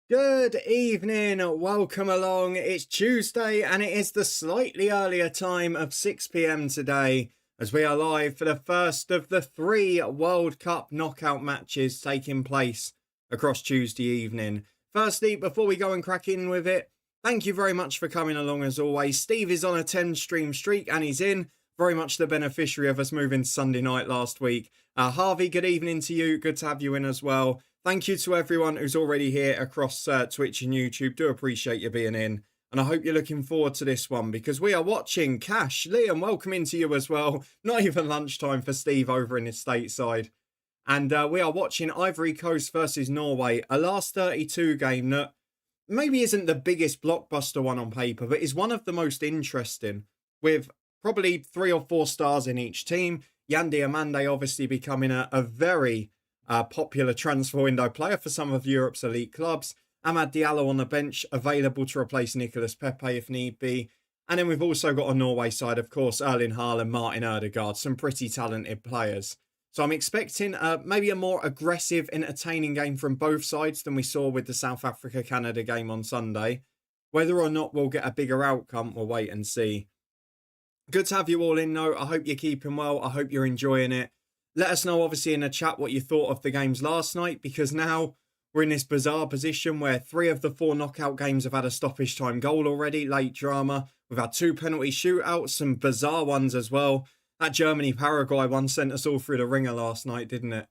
Good evening, welcome along. It's Tuesday and it is the slightly earlier time of 6 p.m. today as we are live for the first of the three World Cup knockout matches taking place across Tuesday evening. Firstly, before we go and crack in with it, thank you very much for coming along as always. Steve is on a 10 stream streak and he's in. Very much the beneficiary of us moving to Sunday night last week. Harvey, good evening to you. Good to have you in as well. Thank you to everyone who's already here across Twitch and YouTube. Do appreciate you being in. And I hope you're looking forward to this one because we are watching Cash. Liam, welcome into you as well. Not even lunchtime for Steve over in his stateside. And we are watching Ivory Coast versus Norway. A last 32 game that maybe isn't the biggest blockbuster one on paper, but is one of the most interesting with probably 3 or 4 stars in each team. Yandi Amande obviously becoming a very popular transfer window player for some of Europe's elite clubs. Amad Diallo on the bench, available to replace Nicolas Pepe if need be. And then we've also got a Norway side, of course, Erling Haaland, Martin Ødegaard, some pretty talented players. So I'm expecting maybe a more aggressive, entertaining game from both sides than we saw with the South Africa-Canada game on Sunday. Whether or not we'll get a bigger outcome, we'll wait and see. Good to have you all in, though. I hope you're keeping well. I hope you're enjoying it. Let us know, obviously, in the chat what you thought of the games last night, because now we're in this bizarre position where 3 of the 4 knockout games have had a stoppage time goal already, late drama. We've had 2 penalty shootouts, some bizarre ones as well. That Germany-Paraguay one sent us all through the ringer last night, didn't it?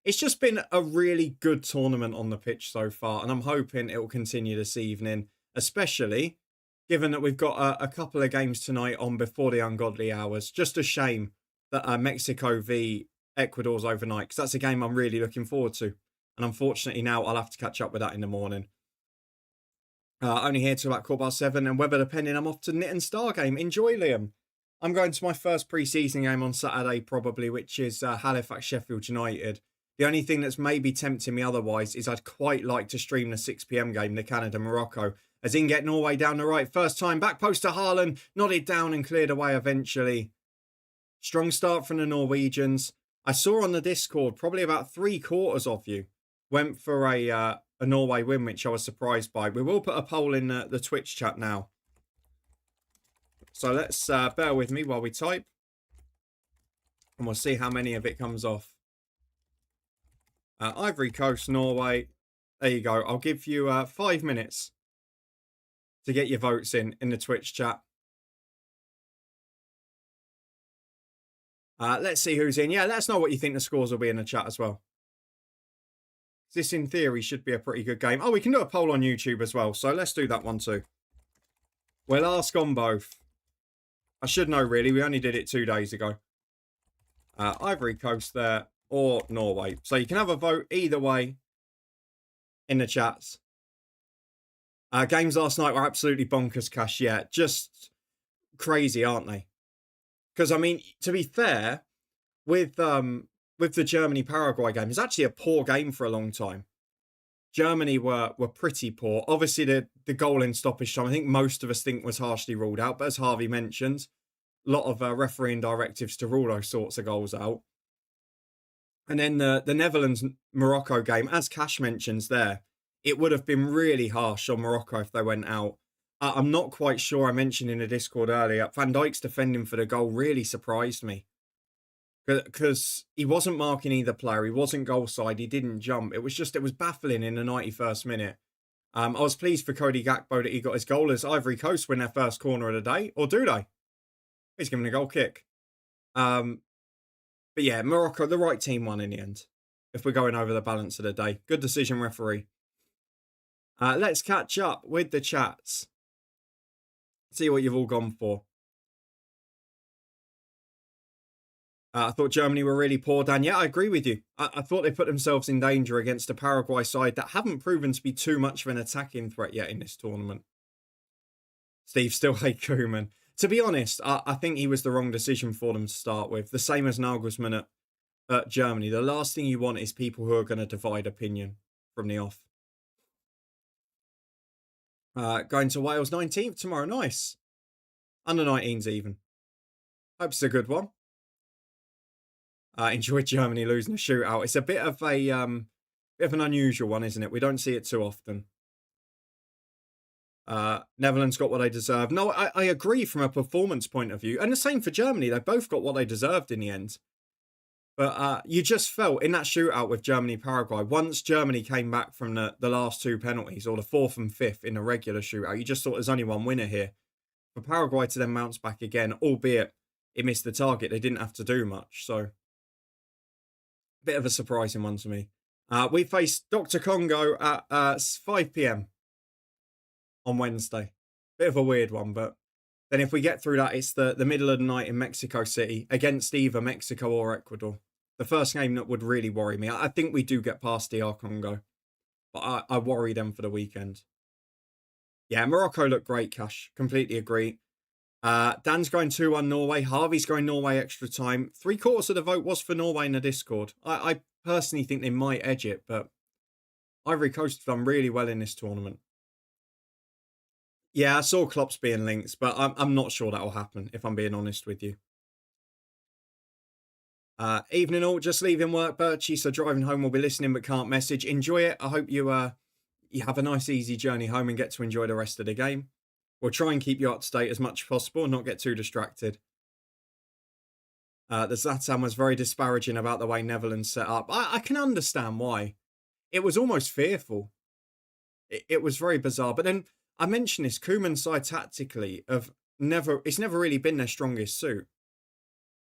It's just been a really good tournament on the pitch so far, and I'm hoping it will continue this evening, especially given that we've got a couple of games tonight on before the ungodly hours. Just a shame that Mexico v Ecuador's overnight, because that's a game I'm really looking forward to. And unfortunately now I'll have to catch up with that in the morning. Only here till about 7:15, and weather depending, I'm off to Knit and Star game. Enjoy, Liam. I'm going to my first pre-season game on Saturday probably, which is Halifax Sheffield United. The only thing that's maybe tempting me otherwise is I'd quite like to stream the 6 p.m. game, the Canada-Morocco. As in get Norway down the right. First time, back post to Haaland. Nodded down and cleared away eventually. Strong start from the Norwegians. I saw on the Discord probably about 3/4 of you went for a Norway win, which I was surprised by. We will put a poll in the Twitch chat now. So let's bear with me while we type. And we'll see how many of it comes off. Ivory Coast, Norway. There you go. I'll give you 5 minutes to get your votes in the Twitch chat. Let's see who's in. Yeah, let us know what you think the scores will be in the chat as well. This, in theory, should be a pretty good game. Oh, we can do a poll on YouTube as well, so let's do that one too. We'll ask on both. I should know, really. We only did it 2 days ago. Ivory Coast there, or Norway. So you can have a vote either way in the chats. Games last night were absolutely bonkers, Cash. Yeah, just crazy, aren't they? Because, I mean, to be fair, with the Germany-Paraguay game, it's actually a poor game for a long time. Germany were pretty poor. Obviously, the goal in stoppage time, I think most of us think was harshly ruled out. But as Harvey mentioned, a lot of refereeing directives to rule those sorts of goals out. And then the Netherlands-Morocco game, as Cash mentions there, it would have been really harsh on Morocco if they went out. I'm not quite sure. I mentioned in the Discord earlier, Van Dijk's defending for the goal really surprised me. Because he wasn't marking either player. He wasn't goal side. He didn't jump. It was baffling in the 91st minute. I was pleased for Cody Gakpo that he got his goal as Ivory Coast win their first corner of the day. Or do they? He's given a goal kick. But yeah, Morocco, the right team won in the end. If we're going over the balance of the day. Good decision, referee. Let's catch up with the chats. See what you've all gone for. I thought Germany were really poor, Dan. Yeah, I agree with you. I thought they put themselves in danger against a Paraguay side that haven't proven to be too much of an attacking threat yet in this tournament. Steve still hate Koeman. To be honest, I think he was the wrong decision for them to start with. The same as Nagelsmann at Germany. The last thing you want is people who are going to divide opinion from the off. Going to Wales 19th tomorrow. Nice. Under 19s even. Hope it's a good one. Enjoyed Germany losing a shootout. It's a bit of an unusual one, isn't it? We don't see it too often. Netherlands got what they deserved. No, I agree from a performance point of view. And the same for Germany. They both got what they deserved in the end. But you just felt in that shootout with Germany-Paraguay, once Germany came back from the last two penalties, or the fourth and fifth in the regular shootout, you just thought there's only one winner here. For Paraguay to then bounce back again, albeit it missed the target, they didn't have to do much. So, bit of a surprising one to me. We faced Dr. Congo at 5 p.m. on Wednesday. Bit of a weird one, but then if we get through that, it's the middle of the night in Mexico City against either Mexico or Ecuador. The first game that would really worry me. I think we do get past DR Congo, but I worry them for the weekend. Yeah, Morocco looked great, Cash. Completely agree. Dan's going 2-1 Norway. Harvey's going Norway extra time. 3/4 of the vote was for Norway in the Discord. I personally think they might edge it, but Ivory Coast have done really well in this tournament. Yeah, I saw Klopp's being linked, but I'm not sure that will happen, if I'm being honest with you. Evening all, just leaving work, Birchie, so driving home will be listening but can't message. Enjoy it. I hope you have a nice, easy journey home and get to enjoy the rest of the game. We'll try and keep you up to date as much as possible and not get too distracted. The Zlatan was very disparaging about the way Netherlands set up. I can understand why. It was almost fearful. It was very bizarre. But then I mentioned this, Koeman's side tactically it's never really been their strongest suit.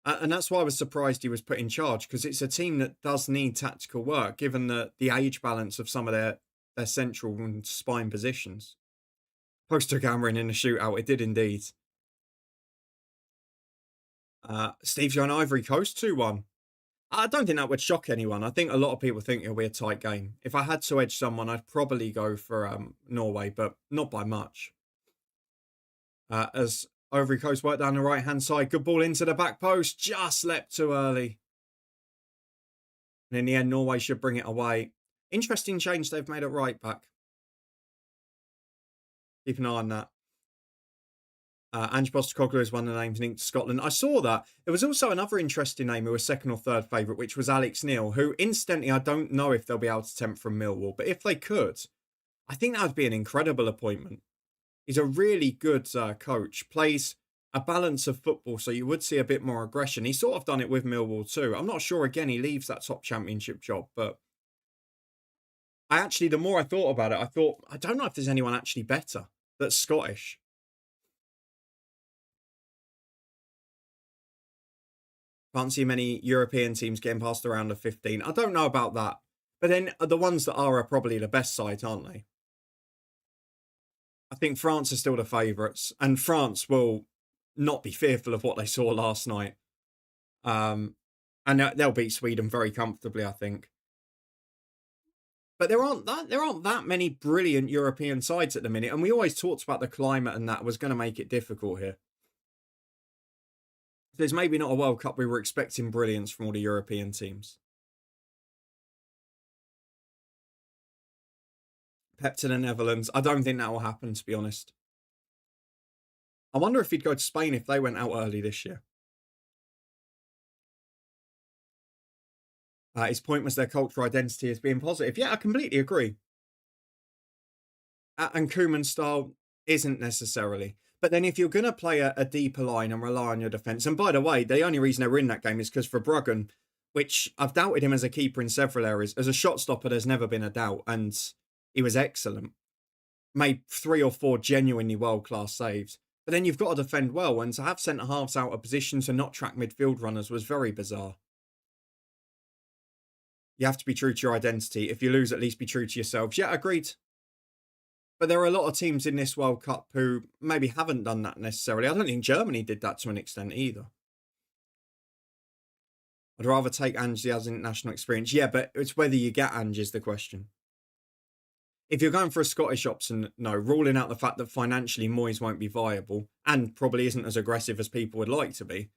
And that's why I was surprised he was put in charge, because it's a team that does need tactical work, given the age balance of some of their central and spine positions. Poster Cameron in the shootout, it did indeed. Steve's going Ivory Coast 2-1. I don't think that would shock anyone. I think a lot of people think it'll be a tight game. If I had to edge someone, I'd probably go for Norway, but not by much. As Ivory Coast work down the right-hand side, good ball into the back post, just leapt too early. And in the end, Norway should bring it away. Interesting change they've made at right back. Keep an eye on that. Ange Postecoglou is one of the names linked to Scotland. I saw that. There was also another interesting name who was second or third favourite, which was Alex Neil, who incidentally, I don't know if they'll be able to tempt from Millwall, but if they could, I think that would be an incredible appointment. He's a really good coach, plays a balance of football, so you would see a bit more aggression. He's sort of done it with Millwall too. I'm not sure, again, he leaves that top championship job, but the more I thought about it, I don't know if there's anyone actually better that's Scottish. Can't see many European teams getting past the round of 15. I don't know about that. But then the ones that are probably the best side, aren't they? I think France are still the favourites. And France will not be fearful of what they saw last night. And they'll beat Sweden very comfortably, I think. But there aren't that many brilliant European sides at the minute. And we always talked about the climate and that was going to make it difficult here. There's maybe not a World Cup we were expecting brilliance from all the European teams. Pep to the Netherlands. I don't think that will happen, to be honest. I wonder if he'd go to Spain if they went out early this year. His point was their cultural identity as being positive. Yeah, I completely agree. And Koeman's style isn't necessarily. But then if you're going to play a deeper line and rely on your defence, and by the way, the only reason they were in that game is because for Bruggen, which I've doubted him as a keeper in several areas, as a shot stopper, there's never been a doubt, and he was excellent. Made 3 or 4 genuinely world-class saves. But then you've got to defend well, and to have centre-halves out of position to not track midfield runners was very bizarre. You have to be true to your identity. If you lose, at least be true to yourselves. Yeah, agreed. But there are a lot of teams in this World Cup who maybe haven't done that necessarily. I don't think Germany did that to an extent either. I'd rather take Ange as international experience. Yeah, but it's whether you get Ange is the question. If you're going for a Scottish option, no, ruling out the fact that financially Moyes won't be viable and probably isn't as aggressive as people would like to be.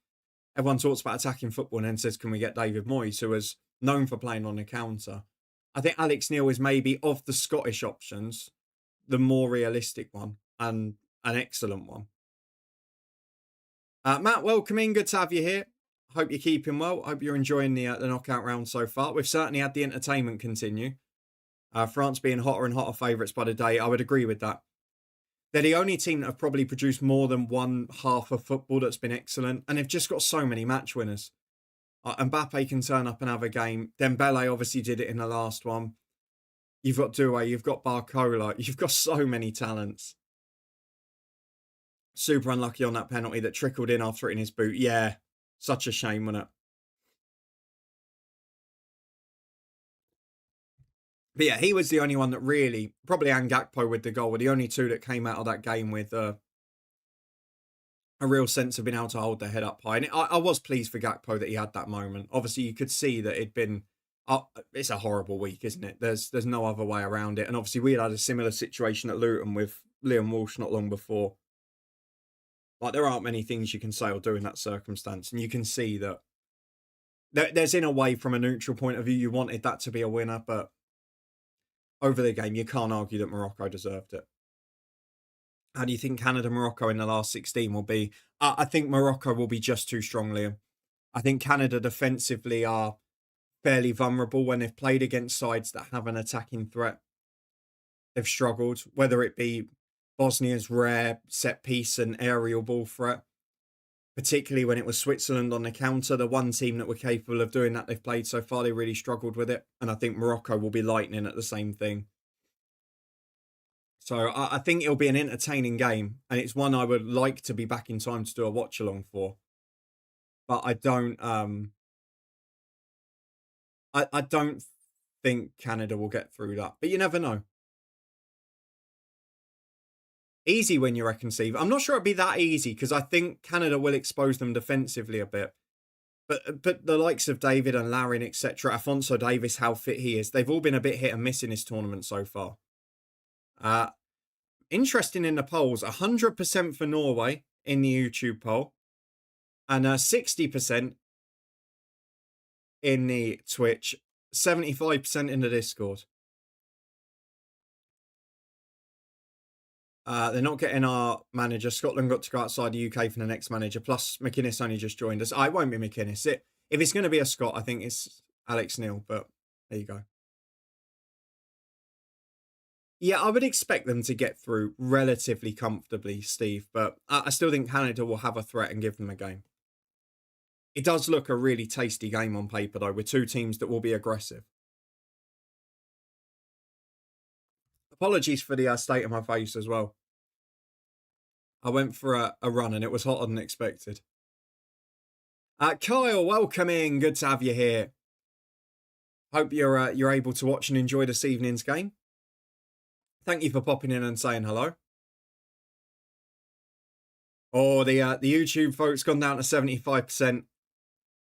Everyone talks about attacking football and then says, can we get David Moyes, who is known for playing on the counter? I think Alex Neil is maybe, of the Scottish options, the more realistic one and an excellent one. Matt, welcome in. Good to have you here. Hope you're keeping well. Hope you're enjoying the knockout round so far. We've certainly had the entertainment continue. France being hotter and hotter favourites by the day. I would agree with that. They're the only team that have probably produced more than one half of football that's been excellent. And they've just got so many match winners. Mbappe can turn up and have a game. Dembele obviously did it in the last one. You've got Doué, you've got Barcola. You've got so many talents. Super unlucky on that penalty that trickled in after it in his boot. Yeah, such a shame, wasn't it? But yeah, he was the only one that really, probably and Gakpo with the goal, were the only two that came out of that game with a real sense of being able to hold their head up high. And I was pleased for Gakpo that he had that moment. Obviously, you could see that it'd been, it's a horrible week, isn't it? There's no other way around it. And obviously, we had a similar situation at Luton with Liam Walsh not long before. Like, there aren't many things you can say or do in that circumstance. And you can see that there's, in a way, from a neutral point of view, you wanted that to be a winner, but over the game, you can't argue that Morocco deserved it. How do you think Canada-Morocco in the last 16 will be? I think Morocco will be just too strong, Liam. I think Canada defensively are fairly vulnerable when they've played against sides that have an attacking threat. They've struggled, whether it be Bosnia's rare set piece and aerial ball threat, particularly when it was Switzerland on the counter. The one team that were capable of doing that they've played so far, they really struggled with it. And I think Morocco will be lightning at the same thing. So I think it'll be an entertaining game. And it's one I would like to be back in time to do a watch along for. But I don't I don't think Canada will get through that. But you never know. Easy win, you reckon, Steve? I'm not sure it'd be that easy because I think Canada will expose them defensively a bit. But the likes of David and Larin, etc., Afonso Davis, how fit he is, they've all been a bit hit and miss in this tournament so far. Interesting in the polls, 100% for Norway in the YouTube poll and 60% in the Twitch, 75% in the Discord. They're not getting our manager. Scotland got to go outside the UK for the next manager. Plus, McInnes only just joined us. It won't be McInnes. If it's going to be a Scot, I think it's Alex Neil. But there you go. Yeah, I would expect them to get through relatively comfortably, Steve. But I still think Canada will have a threat and give them a game. It does look a really tasty game on paper, though, with two teams that will be aggressive. Apologies for the state of my face as well. I went for a run and it was hotter than expected. Kyle, welcome in. Good to have you here. Hope you're able to watch and enjoy this evening's game. Thank you for popping in and saying hello. Oh, the YouTube folks gone down to 75%. A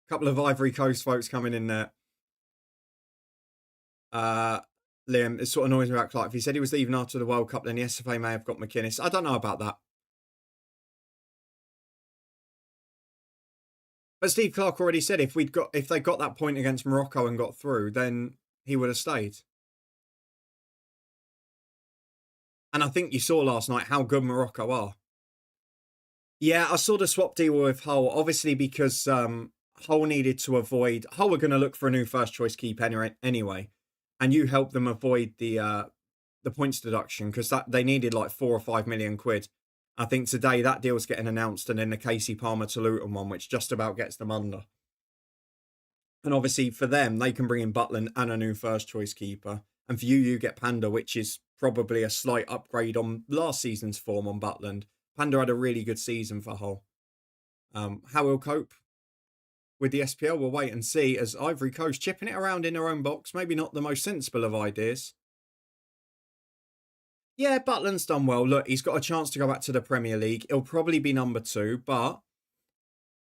couple of Ivory Coast folks coming in there. Liam, it sort of annoys me about Clark. If he said he was leaving after the World Cup, then the SFA may have got McInnes. I don't know about that. But Steve Clark already said if they got that point against Morocco and got through, then he would have stayed. And I think you saw last night how good Morocco are. Yeah, I saw the swap deal with Hull, obviously because Hull needed to avoid... Hull were going to look for a new first choice keeper anyway. And you helped them avoid the points deduction because they needed like 4 or 5 million quid. I think today that deal's getting announced and then the Casey Palmer to Luton one, which just about gets them under. And obviously for them, they can bring in Butland and a new first choice keeper. And for you get Panda, which is probably a slight upgrade on last season's form on Butland. Panda had a really good season for Hull. How he'll cope with the SPL, we'll wait and see as Ivory Coast chipping it around in their own box. Maybe not the most sensible of ideas. Yeah, Butland's done well. Look, he's got a chance to go back to the Premier League. He'll probably be number 2, but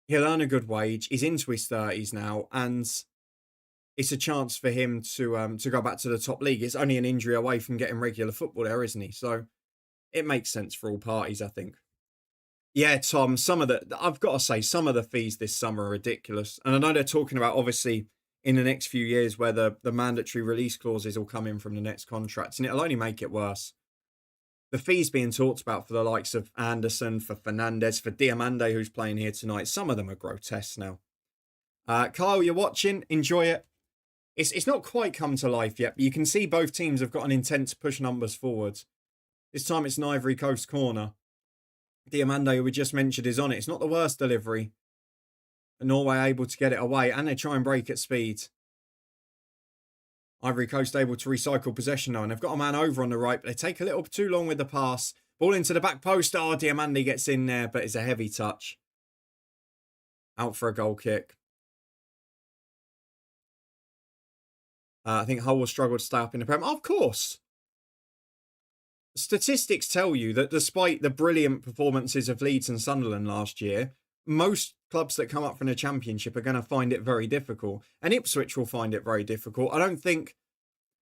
he'll earn a good wage. He's into his 30s now, and it's a chance for him to go back to the top league. It's only an injury away from getting regular football there, isn't he? So it makes sense for all parties, I think. Yeah, Tom, I've got to say, some of the fees this summer are ridiculous. And I know they're talking about, obviously, in the next few years where the mandatory release clauses will come in from the next contracts, and it'll only make it worse. The fees being talked about for the likes of Anderson, for Fernandez, for Diamande, who's playing here tonight, some of them are grotesque now. Kyle, you're watching. Enjoy it. It's not quite come to life yet, but you can see both teams have got an intent to push numbers forwards. This time it's an Ivory Coast corner. Diamande, who we just mentioned, is on it. It's not the worst delivery. Norway able to get it away, and they try and break at speed. Ivory Coast able to recycle possession now, and they've got a man over on the right, but they take a little too long with the pass. Ball into the back post. Oh, Diamande gets in there, but it's a heavy touch. Out for a goal kick. I think Hull will struggle to stay up in the Prem. Of course. Statistics tell you that despite the brilliant performances of Leeds and Sunderland last year, most clubs that come up from the Championship are going to find it very difficult. And Ipswich will find it very difficult. I don't think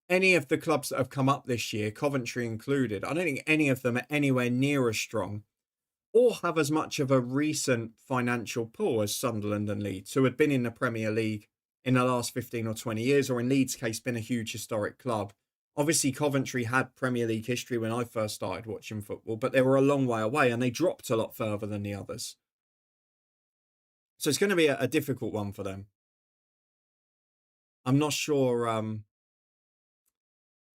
any of the clubs that have come up this year, Coventry included, I don't think any of them are anywhere near as strong or have as much of a recent financial pull as Sunderland and Leeds, who had been in the Premier League in the last 15 or 20 years, or in Leeds' case, been a huge historic club. Obviously, Coventry had Premier League history when I first started watching football, but they were a long way away and they dropped a lot further than the others. So it's going to be a difficult one for them. I'm not sure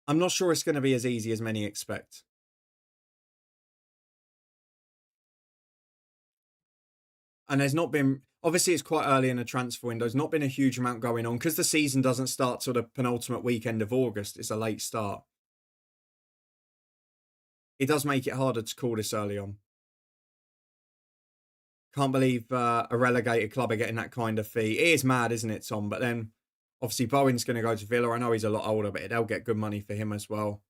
it's going to be as easy as many expect. And there's not been, obviously it's quite early in the transfer window. There's not been a huge amount going on because the season doesn't start till the penultimate weekend of August. It's a late start. It does make it harder to call this early on. Can't believe a relegated club are getting that kind of fee. It is mad, isn't it, Tom? But then, obviously, Bowen's going to go to Villa. I know he's a lot older, but they'll get good money for him as well.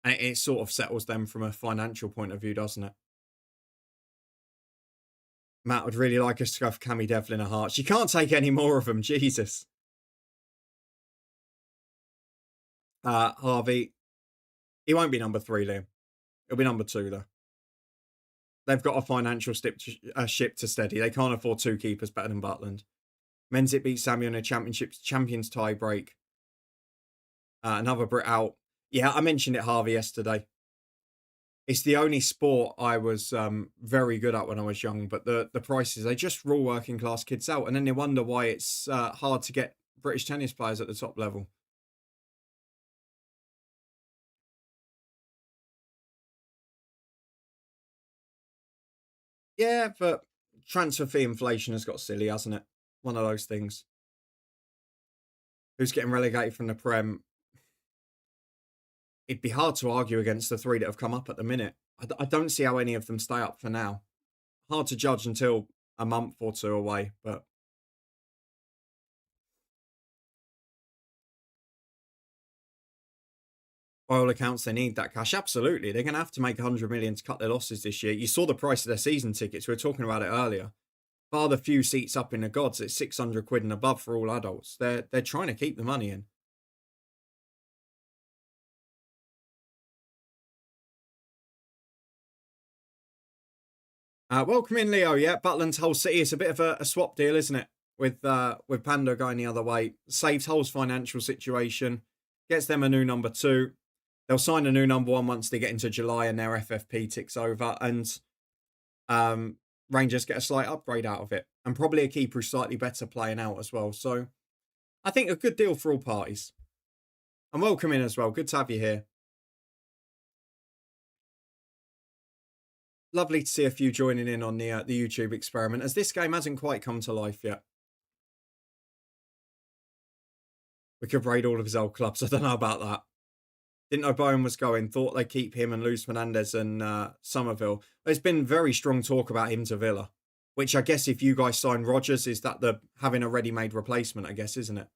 And it sort of settles them from a financial point of view, doesn't it? Matt would really like us to go for Cammy Devlin a Hearts. You can't take any more of them, Jesus. Harvey, he won't be number 3, Liam. He'll be number 2, though. They've got a financial ship to steady. They can't afford 2 keepers better than Butland. Menzies beat Samuel in a champions tie break. Another Brit out. Yeah, I mentioned it, Harvey, yesterday. It's the only sport I was very good at when I was young, but the prices, they just rule working class kids out. And then they wonder why it's hard to get British tennis players at the top level. Yeah, but transfer fee inflation has got silly, hasn't it? One of those things. Who's getting relegated from the Prem? It'd be hard to argue against the 3 that have come up at the minute. I don't see how any of them stay up for now. Hard to judge until a month or 2 away, but by all accounts, they need that cash. Absolutely. They're going to have to make 100 million to cut their losses this year. You saw the price of their season tickets. We were talking about it earlier. Bar the few seats up in the gods, it's 600 quid and above for all adults. They're trying to keep the money in. Welcome in, Leo. Yeah, Butland's Hull City. It's a bit of a swap deal, isn't it? With Pando going the other way. Saves Hull's financial situation. Gets them a new number 2. They'll sign a new number 1 once they get into July and their FFP ticks over. And Rangers get a slight upgrade out of it. And probably a keeper who's slightly better playing out as well. So I think a good deal for all parties. And welcome in as well. Good to have you here. Lovely to see a few joining in on the YouTube experiment, as this game hasn't quite come to life yet. We could raid all of his old clubs. I don't know about that. Didn't know Bowen was going. Thought they'd keep him and lose Fernandez and Somerville. There's been very strong talk about him to Villa, which I guess if you guys sign Rodgers, is that the having a ready-made replacement, I guess, isn't it?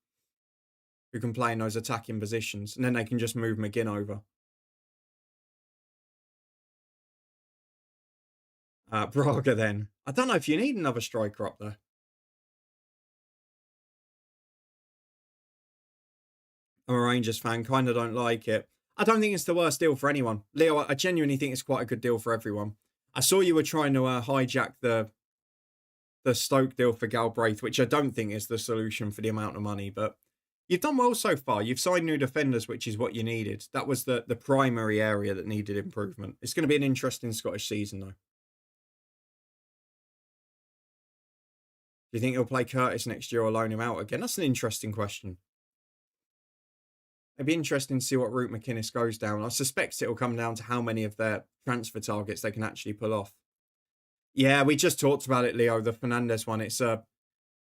Who can play in those attacking positions. And then they can just move McGinn over. Braga then. I don't know if you need another striker up there. I'm a Rangers fan, kind of don't like it. I don't think it's the worst deal for anyone. Leo, I genuinely think it's quite a good deal for everyone. I saw you were trying to hijack the Stoke deal for Galbraith, which I don't think is the solution for the amount of money, but you've done well so far. You've signed new defenders, which is what you needed. That was the primary area that needed improvement. It's going to be an interesting Scottish season, though. Do you think he'll play Curtis next year or loan him out again? That's an interesting question. It'd be interesting to see what route McInnes goes down. I suspect it'll come down to how many of their transfer targets they can actually pull off. Yeah, we just talked about it, Leo, the Fernandes one. It's a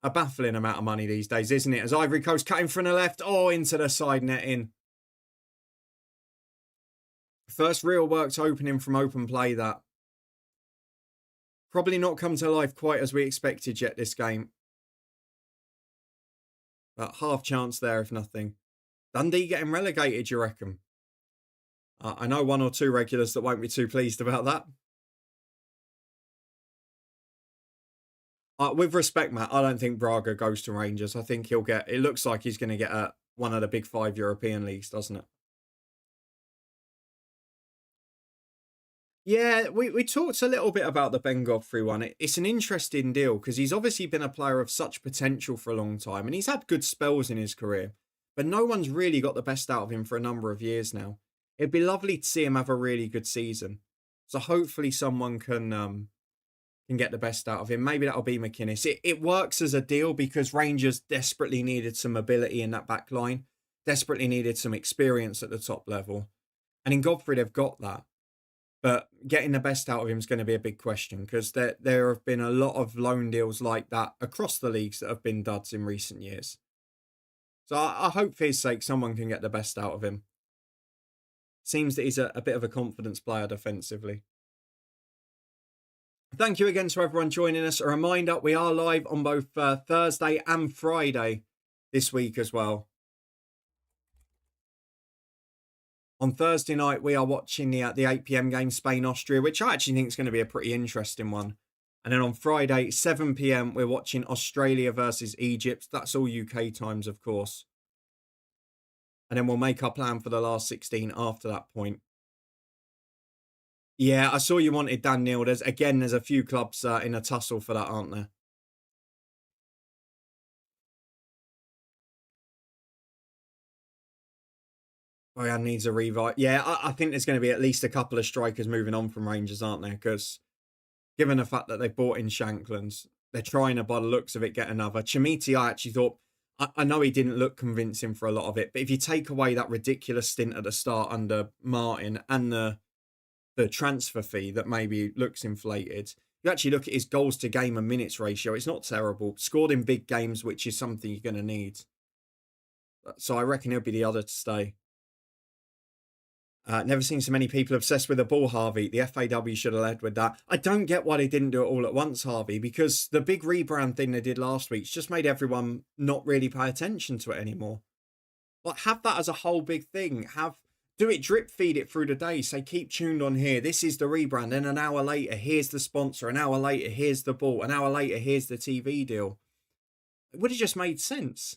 baffling amount of money these days, isn't it? As Ivory Coast cutting from the left, into the side netting. First real worked opening from open play, that. Probably not come to life quite as we expected yet this game. But half chance there, if nothing. Dundee getting relegated, you reckon? I know one or two regulars that won't be too pleased about that. With respect, Matt, I don't think Braga goes to Rangers. I think he'll get... It looks like he's going to get one of the big 5 European leagues, doesn't it? Yeah, we talked a little bit about the Ben Godfrey one. It's an interesting deal because he's obviously been a player of such potential for a long time and he's had good spells in his career, but no one's really got the best out of him for a number of years now. It'd be lovely to see him have a really good season. So hopefully someone can get the best out of him. Maybe that'll be McInnes. It works as a deal because Rangers desperately needed some mobility in that back line, desperately needed some experience at the top level. And in Godfrey, they've got that. But getting the best out of him is going to be a big question because there have been a lot of loan deals like that across the leagues that have been duds in recent years. So I hope for his sake someone can get the best out of him. Seems that he's a bit of a confidence player defensively. Thank you again to everyone joining us. A reminder, we are live on both Thursday and Friday this week as well. On Thursday night, we are watching the 8 p.m. game, Spain-Austria, which I actually think is going to be a pretty interesting one. And then on Friday, 7 p.m, we're watching Australia versus Egypt. That's all UK times, of course. And then we'll make our plan for the last 16 after that point. Yeah, I saw you wanted Dan Neil. There's a few clubs in a tussle for that, aren't there? Boyan needs a revive. Yeah, I think there's going to be at least a couple of strikers moving on from Rangers, aren't there? Because given the fact that they've bought in Shanklands, they're trying to, by the looks of it, get another. Chamiti, I actually thought, I know he didn't look convincing for a lot of it, but if you take away that ridiculous stint at the start under Martin and the transfer fee that maybe looks inflated, you actually look at his goals to game and minutes ratio, it's not terrible. Scored in big games, which is something you're going to need. So I reckon he'll be the other to stay. Never seen so many people obsessed with the ball, Harvey. The FAW should have led with that. I don't get why they didn't do it all at once, Harvey, because the big rebrand thing they did last week just made everyone not really pay attention to it anymore. Like, have that as a whole big thing. Do it, drip feed it through the day. Say, keep tuned on here. This is the rebrand. Then an hour later, here's the sponsor. An hour later, here's the ball. An hour later, here's the TV deal. It would have just made sense.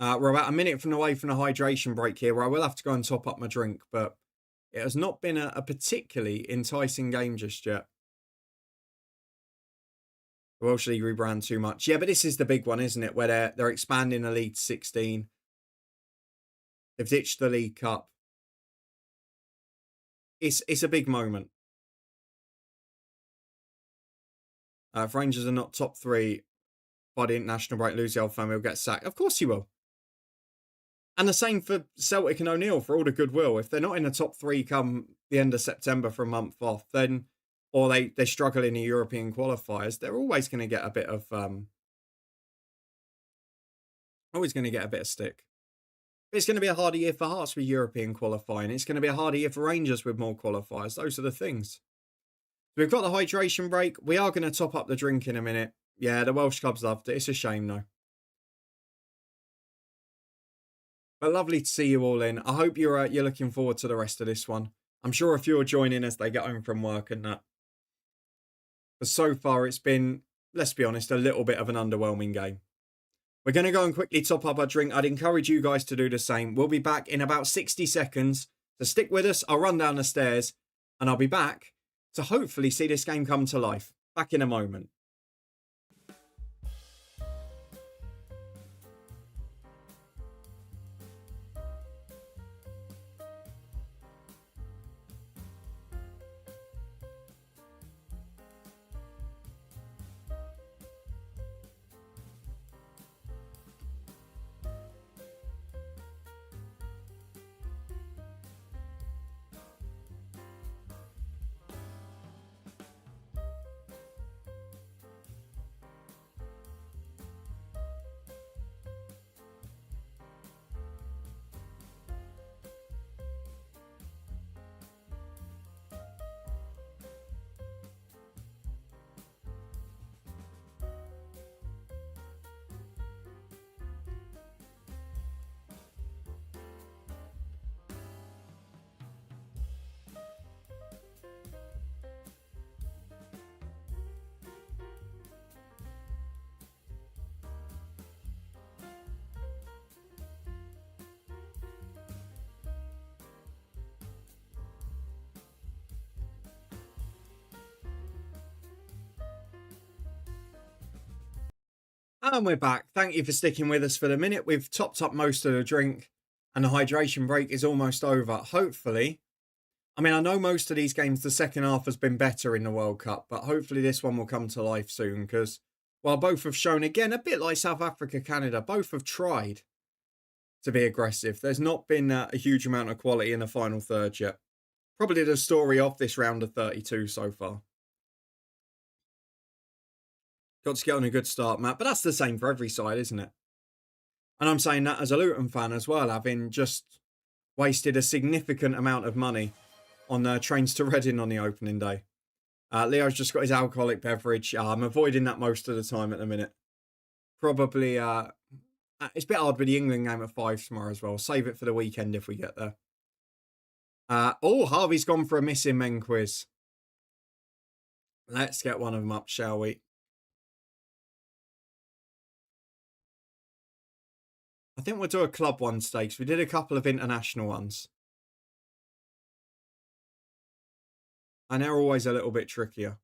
We're about a minute away from the hydration break here, where I will have to go and top up my drink, but it has not been a particularly enticing game just yet. The Welsh League rebrand too much. Yeah, but this is the big one, isn't it? Where they're expanding the league to 16. They've ditched the League Cup. It's a big moment. If Rangers are not top 3 by the international break, lose the old firm, he'll get sacked. Of course he will. And the same for Celtic and O'Neill, for all the goodwill. If they're not in the top 3 come the end of September for a month off, then, or they struggle in the European qualifiers, they're always going to get a bit of stick. But it's going to be a harder year for Hearts with European qualifying. It's going to be a harder year for Rangers with more qualifiers. Those are the things. So we've got the hydration break. We are going to top up the drink in a minute. Yeah, the Welsh clubs loved it. It's a shame though. But lovely to see you all in. I hope you're looking forward to the rest of this one. I'm sure a few are joining as they get home from work and that. But so far it's been, let's be honest, a little bit of an underwhelming game. We're going to go and quickly top up our drink. I'd encourage you guys to do the same. We'll be back in about 60 seconds. So stick with us. I'll run down the stairs and I'll be back to hopefully see this game come to life. Back in a moment. And we're back. Thank you for sticking with us for the minute. We've topped up most of the drink and the hydration break is almost over. Hopefully, I mean, I know most of these games, the second half has been better in the World Cup, but hopefully this one will come to life soon because while both have shown, again, a bit like South Africa, Canada, both have tried to be aggressive. There's not been a huge amount of quality in the final third yet. Probably the story of this round of 32 so far. Got to get on a good start, Matt, but that's the same for every side, isn't it? And I'm saying that as a Luton fan as well, having just wasted a significant amount of money on trains to Reading on the opening day. Leo's just got his alcoholic beverage. I'm avoiding that most of the time at the minute. Probably, it's a bit hard with the England game at 5 tomorrow as well. Save it for the weekend if we get there. Harvey's gone for a missing men quiz. Let's get one of them up, shall we? I think we'll do a club one stakes. We did a couple of international ones. And they're always a little bit trickier.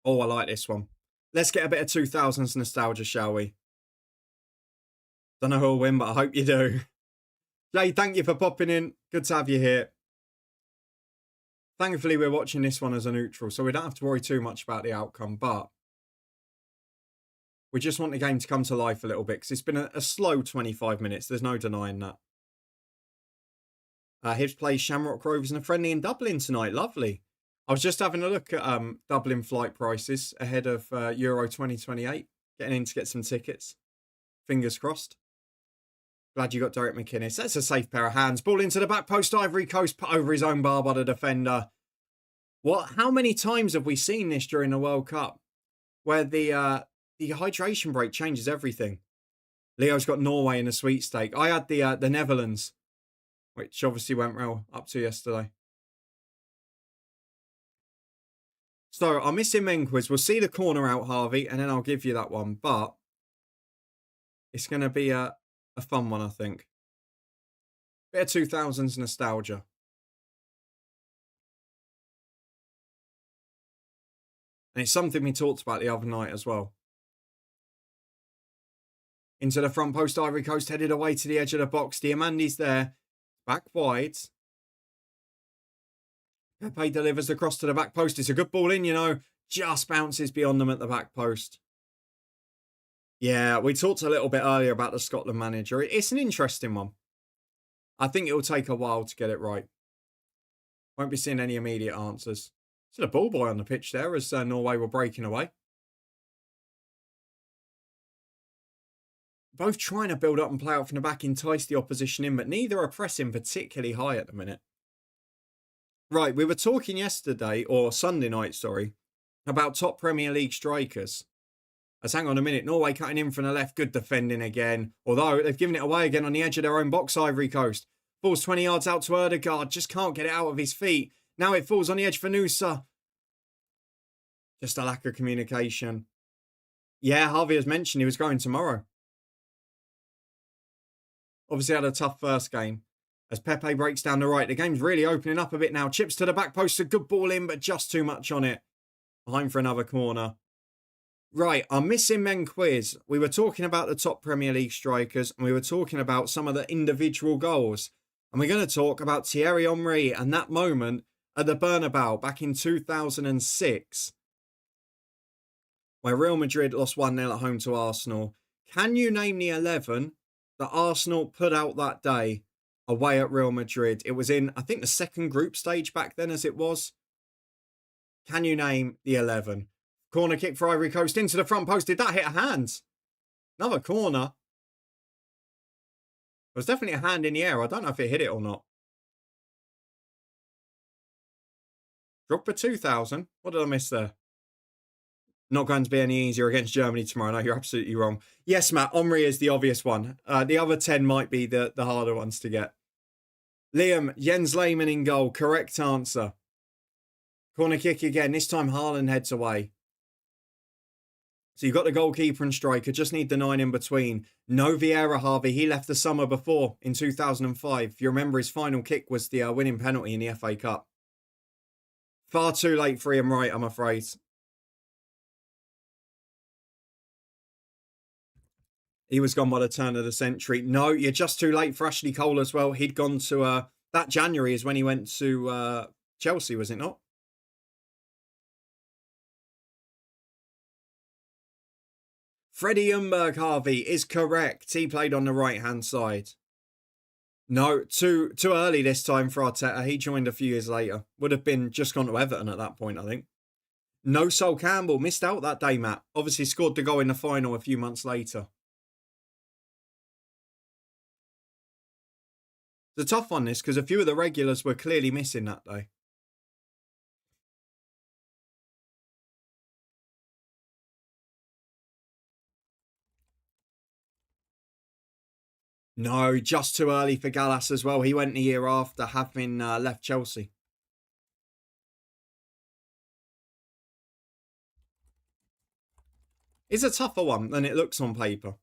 Oh, I like this one. Let's get a bit of 2000s nostalgia, shall we? Don't know who'll win, but I hope you do. Jay, thank you for popping in. Good to have you here. Thankfully, we're watching this one as a neutral, so we don't have to worry too much about the outcome, but we just want the game to come to life a little bit because it's been a slow 25 minutes. There's no denying that. Hibs plays Shamrock Rovers in a friendly in Dublin tonight. Lovely. I was just having a look at Dublin flight prices ahead of Euro 2028. Getting in to get some tickets. Fingers crossed. Glad you got Derek McInnes. That's a safe pair of hands. Ball into the back post. Ivory Coast put over his own bar by the defender. How many times have we seen this during the World Cup? Where the hydration break changes everything. Leo's got Norway in a sweepstake. I had the Netherlands, which obviously went well up to yesterday. So our missing men quiz. We'll see the corner out, Harvey, and then I'll give you that one. But it's going to be a fun one, I think. Bit of 2000s nostalgia. And it's something we talked about the other night as well. Into the front post, Ivory Coast headed away to the edge of the box. Diamandi's there. Back wide. Pepe delivers across to the back post. It's a good ball in, you know. Just bounces beyond them at the back post. Yeah, we talked a little bit earlier about the Scotland manager. It's an interesting one. I think it will take a while to get it right. Won't be seeing any immediate answers. Still a ball boy on the pitch there as Norway were breaking away. Both trying to build up and play out from the back, entice the opposition in, but neither are pressing particularly high at the minute. Right, we were talking yesterday, or Sunday night, sorry, about top Premier League strikers. Let's hang on a minute. Norway cutting in from the left. Good defending again. Although they've given it away again on the edge of their own box, Ivory Coast. Falls 20 yards out to Erdegaard. Just can't get it out of his feet. Now it falls on the edge for Noosa. Just a lack of communication. Yeah, Harvey has mentioned he was going tomorrow. Obviously had a tough first game. As Pepe breaks down the right. The game's really opening up a bit now. Chips to the back post. A good ball in, but just too much on it. Behind for another corner. Right, our missing men quiz. We were talking about the top Premier League strikers and we were talking about some of the individual goals. And we're going to talk about Thierry Henry and that moment at the Bernabeu back in 2006 where Real Madrid lost 1-0 at home to Arsenal. Can you name the 11 that Arsenal put out that day away at Real Madrid? It was in, I think, the second group stage back then as it was. Can you name the 11? Corner kick for Ivory Coast into the front post. Did that hit a hand? Another corner. There was definitely a hand in the air. I don't know if it hit it or not. Drogba 2000. What did I miss there? Not going to be any easier against Germany tomorrow. No, you're absolutely wrong. Yes, Matt, Omri is the obvious one. The other 10 might be the harder ones to get. Liam, Jens Lehmann in goal. Correct answer. Corner kick again. This time Haaland heads away. So you've got the goalkeeper and striker. Just need the 9 in between. No Vieira, Harvey. He left the summer before in 2005. If you remember, his final kick was the winning penalty in the FA Cup. Far too late for him, right, I'm afraid. He was gone by the turn of the century. No, you're just too late for Ashley Cole as well. He'd gone to that January is when he went to Chelsea, was it not? Freddie Ljungberg, Harvey, is correct. He played on the right-hand side. No, too early this time for Arteta. He joined a few years later. Would have been just gone to Everton at that point, I think. No Sol Campbell. Missed out that day, Matt. Obviously scored the goal in the final a few months later. It's a tough one, this, because a few of the regulars were clearly missing that day. No, just too early for Gallas as well. He went the year after having left Chelsea. It's a tougher one than it looks on paper.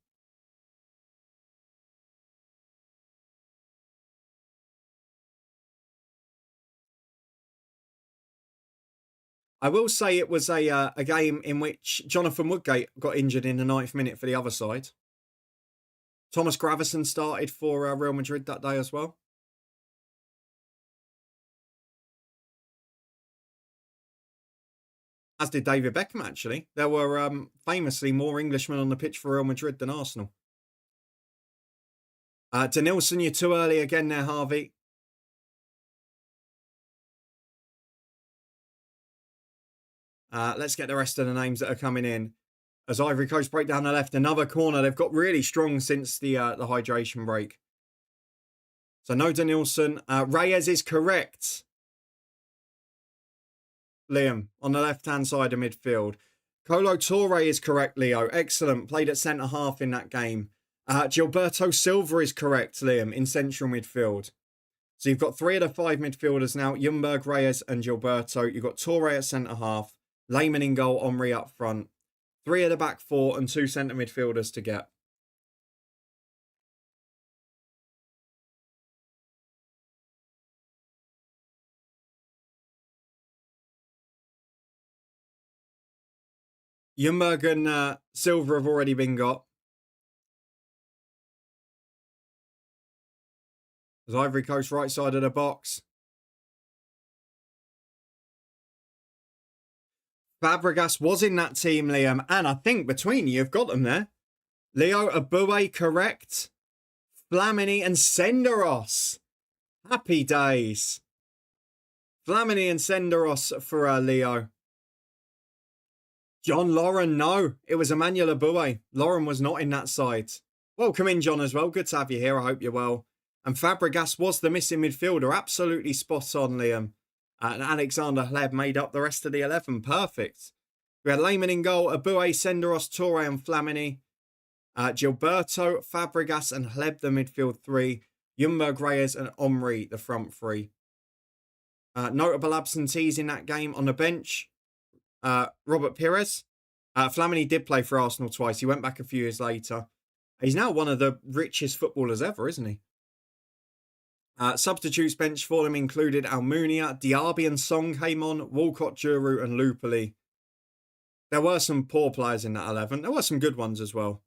I will say it was a game in which Jonathan Woodgate got injured in the 9th minute for the other side. Thomas Gravesen started for Real Madrid that day as well. As did David Beckham, actually. There were famously more Englishmen on the pitch for Real Madrid than Arsenal. Denilson, you're too early again there, Harvey. Let's get the rest of the names that are coming in. As Ivory Coast break down the left, another corner. They've got really strong since the hydration break. So no Denilson. Reyes is correct. Liam, on the left-hand side of midfield. Colo Torre is correct, Leo. Excellent. Played at centre-half in that game. Gilberto Silva is correct, Liam, in central midfield. So you've got 3 of the 5 midfielders now. Ljungberg, Reyes and Gilberto. You've got Torre at centre-half. Lehmann in goal, Omri up front. 3 of the back 4 and 2 centre midfielders to get. Ljungberg and Silva have already been got. As Ivory Coast right side of the box. Fabregas was in that team, Liam, and I think between you, you've got them there. Leo Abue, correct. Flamini and Senderos. Happy days. Flamini and Senderos for Leo. John Lauren, no. It was Emmanuel Abue. Lauren was not in that side. Welcome in, John, as well. Good to have you here. I hope you're well. And Fabregas was the missing midfielder. Absolutely spot on, Liam. And Alexander Hleb made up the rest of the 11. Perfect. We had Lehmann in goal, Abue, Senderos, Torre and Flamini. Gilberto, Fabregas and Hleb the midfield 3. Ljungberg, Reyes and Omri the front 3. Notable absentees in that game on the bench. Robert Pires. Flamini did play for Arsenal twice. He went back a few years later. He's now one of the richest footballers ever, isn't he? Substitutes bench for them included Almunia, Diaby and Song came on, Walcott, Juru and Lupoli. There were some poor players in that 11. There were some good ones as well.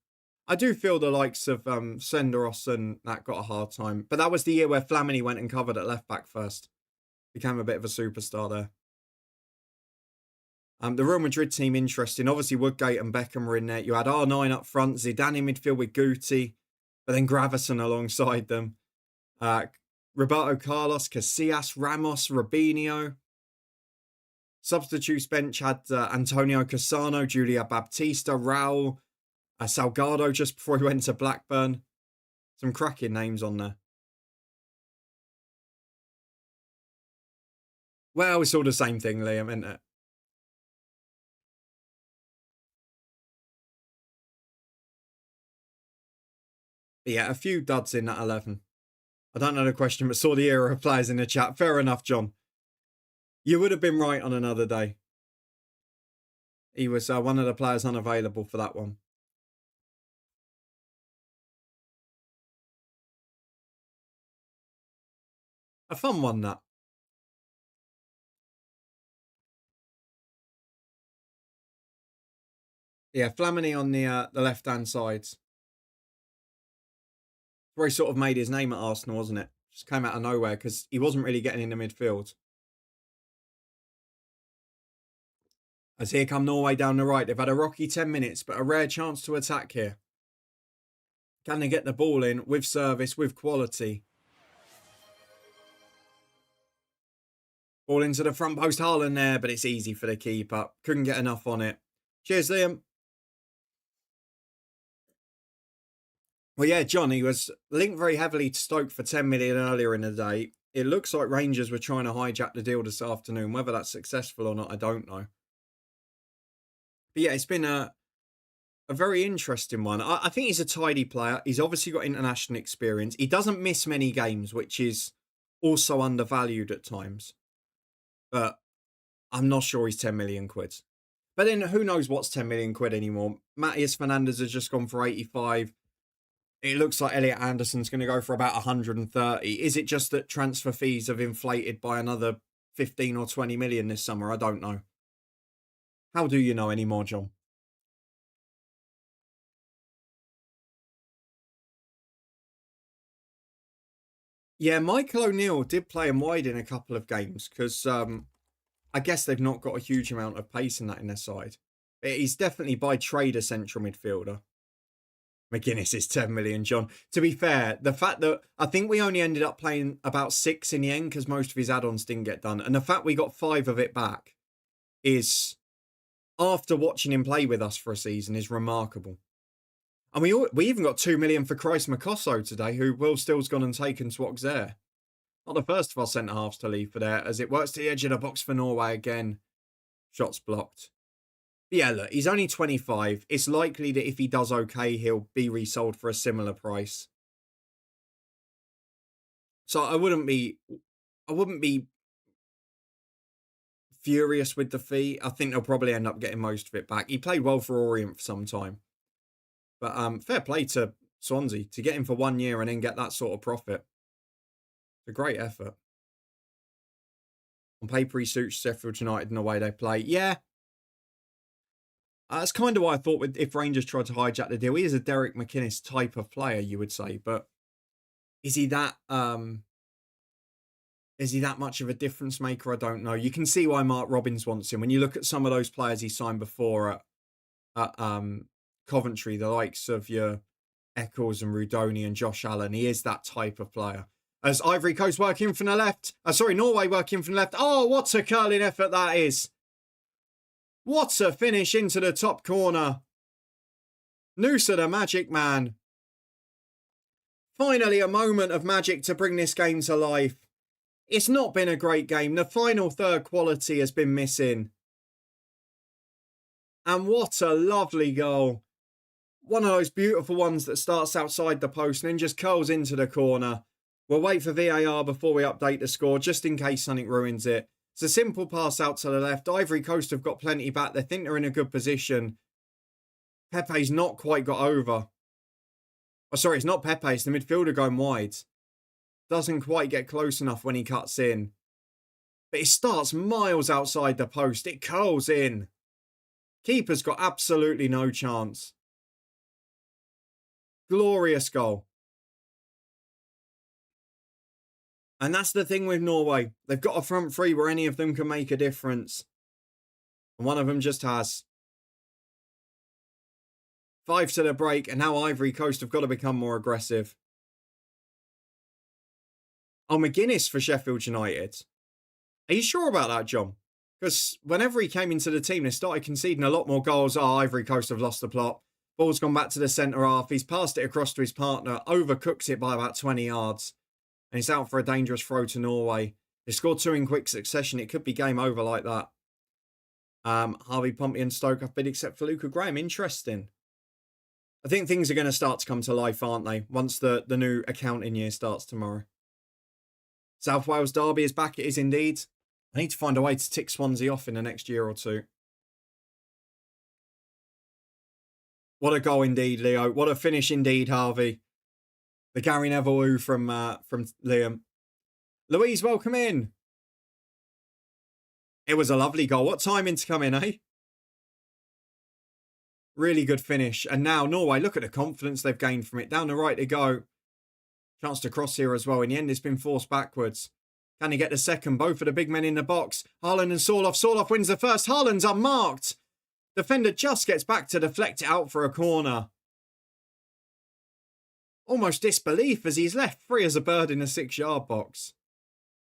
I do feel the likes of Senderos and that got a hard time. But that was the year where Flamini went and covered at left back first. Became a bit of a superstar there. The Real Madrid team, interesting. Obviously, Woodgate and Beckham were in there. You had R9 up front, Zidane in midfield with Guti, but then Gravesen alongside them. Roberto Carlos, Casillas, Ramos, Robinho. Substitutes bench had Antonio Cassano, Julia Baptista, Raul, Salgado just before he went to Blackburn. Some cracking names on there. Well, it's all the same thing, Liam, isn't it? But yeah, a few duds in that 11. I don't know the question, but saw the era of players in the chat. Fair enough, John. You would have been right on another day. He was one of the players unavailable for that one. A fun one, that. Yeah, Flamini on the left-hand side. Where he sort of made his name at Arsenal, wasn't it? Just came out of nowhere because he wasn't really getting in the midfield. As here come Norway down the right. They've had a rocky 10 minutes, but a rare chance to attack here. Can they get the ball in with service, with quality? Ball into the front post, Haaland there, but it's easy for the keeper. Couldn't get enough on it. Cheers, Liam. Well, yeah, John, he was linked very heavily to Stoke for 10 million earlier in the day. It looks like Rangers were trying to hijack the deal this afternoon. Whether that's successful or not, I don't know. But yeah, it's been a very interesting one. I think he's a tidy player. He's obviously got international experience. He doesn't miss many games, which is also undervalued at times. But I'm not sure he's 10 million quid. But then who knows what's 10 million quid anymore? Matthias Fernandez has just gone for 85. It looks like Elliot Anderson's going to go for about 130. Is it just that transfer fees have inflated by another 15 or 20 million this summer? I don't know. How do you know anymore, John? Yeah, Michael O'Neill did play him wide in a couple of games because I guess they've not got a huge amount of pace in that in their side. He's definitely by trade a central midfielder. McGuinness is 10 million, John. To be fair, the fact that I think we only ended up playing about 6 in the end because most of his add-ons didn't get done. And the fact we got 5 of it back is, after watching him play with us for a season, is remarkable. And we even got 2 million for Christ Makosso today, who Will Still's gone and taken to Auxerre. Not the first of our centre-halves to leave for there, as it works to the edge of the box for Norway again. Shots blocked. But yeah, look, he's only 25. It's likely that if he does okay, he'll be resold for a similar price. So I wouldn't be furious with the fee. I think they'll probably end up getting most of it back. He played well for Orient for some time. But fair play to Swansea to get him for 1 year and then get that sort of profit. It's a great effort. On paper, he suits Sheffield United in the way they play. Yeah. That's kind of what I thought if Rangers tried to hijack the deal. He is a Derek McInnes type of player, you would say. But is he that much of a difference maker? I don't know. You can see why Mark Robbins wants him. When you look at some of those players he signed before at Coventry, the likes of your Eccles and Rudoni and Josh Allen, he is that type of player. As Ivory Coast working from the left. Norway working from the left. Oh, what a curling effort that is. What a finish into the top corner. Noosa the magic man. Finally a moment of magic to bring this game to life. It's not been a great game. The final third quality has been missing. And what a lovely goal. One of those beautiful ones that starts outside the post and then just curls into the corner. We'll wait for VAR before we update the score, just in case something ruins it. It's a simple pass out to the left. Ivory Coast have got plenty back. They think they're in a good position. Pepe's not quite got over. Oh, sorry, it's not Pepe. It's the midfielder going wide. Doesn't quite get close enough when he cuts in. But it starts miles outside the post. It curls in. Keeper's got absolutely no chance. Glorious goal. And that's the thing with Norway. They've got a front three where any of them can make a difference. And one of them just has. 5 to the break, and now Ivory Coast have got to become more aggressive. Oh, McGuinness for Sheffield United. Are you sure about that, John? Because whenever he came into the team, they started conceding a lot more goals. Oh, Ivory Coast have lost the plot. Ball's gone back to the centre half. He's passed it across to his partner, overcooks it by about 20 yards. And he's out for a dangerous throw to Norway. They scored 2 in quick succession. It could be game over like that. Harvey Pompey and Stoke have bid except for Luca Graham. Interesting. I think things are going to start to come to life, aren't they? Once the new accounting year starts tomorrow. South Wales Derby is back. It is indeed. I need to find a way to tick Swansea off in the next year or two. What a goal indeed, Leo. What a finish indeed, Harvey. The Gary Neville from Liam. Louise, welcome in. It was a lovely goal. What timing to come in, eh? Really good finish. And now Norway, look at the confidence they've gained from it. Down the right they go. Chance to cross here as well. In the end, it's been forced backwards. Can he get the second? Both of the big men in the box. Haaland and Sorloth. Sorloth wins the first. Haaland's unmarked. Defender just gets back to deflect it out for a corner. Almost disbelief as he's left free as a bird in the 6-yard box.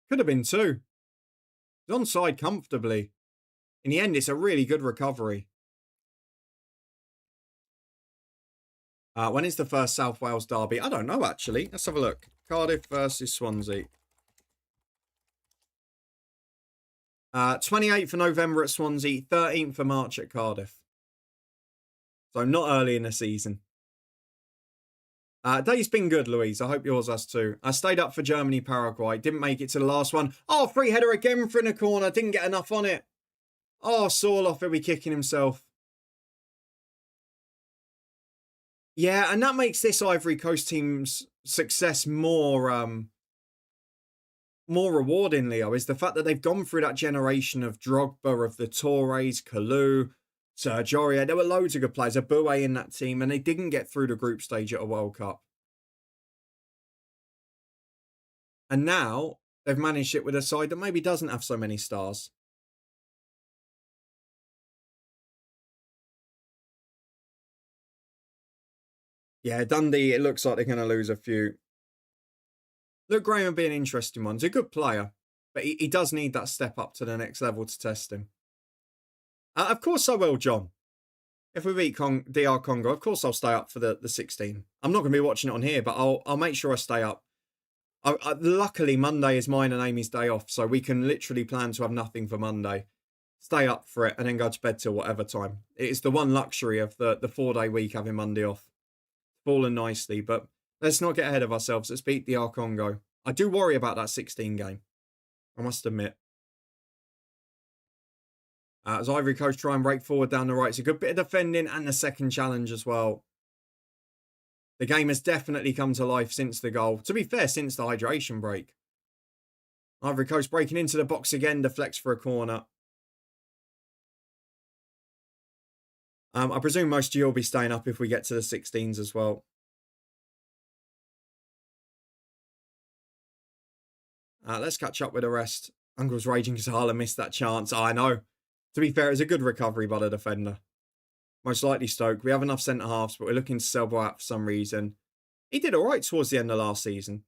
Could have been 2. He's onside comfortably. In the end, it's a really good recovery. When is the first South Wales derby? I don't know, actually. Let's have a look. Cardiff versus Swansea. 28th of November at Swansea, 13th of March at Cardiff. So not early in the season. Day's been good, Louise. I hope yours has too. I stayed up for Germany, Paraguay. Didn't make it to the last one. Oh, free header again for in the corner. Didn't get enough on it. Oh, Sorloth will be kicking himself. Yeah, and that makes this Ivory Coast team's success more rewarding, Leo, is the fact that they've gone through that generation of Drogba, of the Torres, Kalou, Serge Aurier. There were loads of good players, a Boué in that team, and they didn't get through the group stage at a World Cup. And now they've managed it with a side that maybe doesn't have so many stars. Yeah, Dundee, it looks like they're going to lose a few. Luke Graham would be an interesting one. He's a good player, but he does need that step up to the next level to test him. Of course I will, John. If we beat DR Congo, of course I'll stay up for the 16. I'm not going to be watching it on here, but I'll make sure I stay up. Luckily, Monday is mine and Amy's day off, so we can literally plan to have nothing for Monday. Stay up for it and then go to bed till whatever time. It's the one luxury of the 4-day week having Monday off. Fallen nicely, but let's not get ahead of ourselves. Let's beat DR Congo. I do worry about that 16 game, I must admit. As Ivory Coast try and break forward down the right. It's a good bit of defending and the second challenge as well. The game has definitely come to life since the goal. To be fair, since the hydration break. Ivory Coast breaking into the box again. Deflects for a corner. I presume most of you will be staying up if we get to the 16s as well. Let's catch up with the rest. Uncle's raging because Haaland missed that chance. I know. To be fair, it was a good recovery by the defender. Most likely Stoke. We have enough centre-halves, but we're looking to sell Boat for some reason. He did all right towards the end of last season.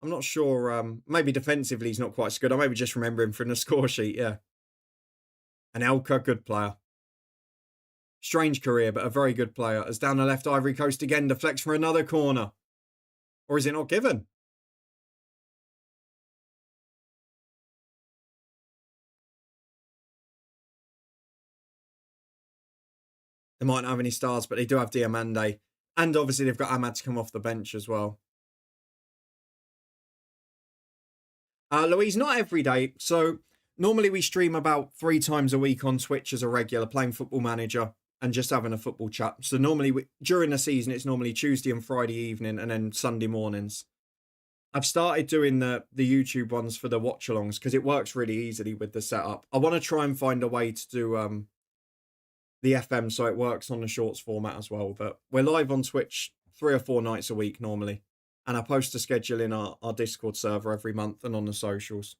I'm not sure. Maybe defensively he's not quite so good. I maybe just remember him from the score sheet, yeah. And Elka, good player. Strange career, but a very good player. As down the left, Ivory Coast again deflects for another corner. Or is it not given? They might not have any stars, but they do have Diamande. And obviously they've got Ahmad to come off the bench as well. Louise, not every day. So normally we stream about 3 times a week on Twitch as a regular, playing Football Manager and just having a football chat. So normally during the season, it's normally Tuesday and Friday evening and then Sunday mornings. I've started doing the YouTube ones for the watch-alongs because it works really easily with the setup. I want to try and find a way to do the FM so it works on the shorts format as well. But we're live on Twitch 3 or 4 nights a week normally. And I post a schedule in our Discord server every month and on the socials.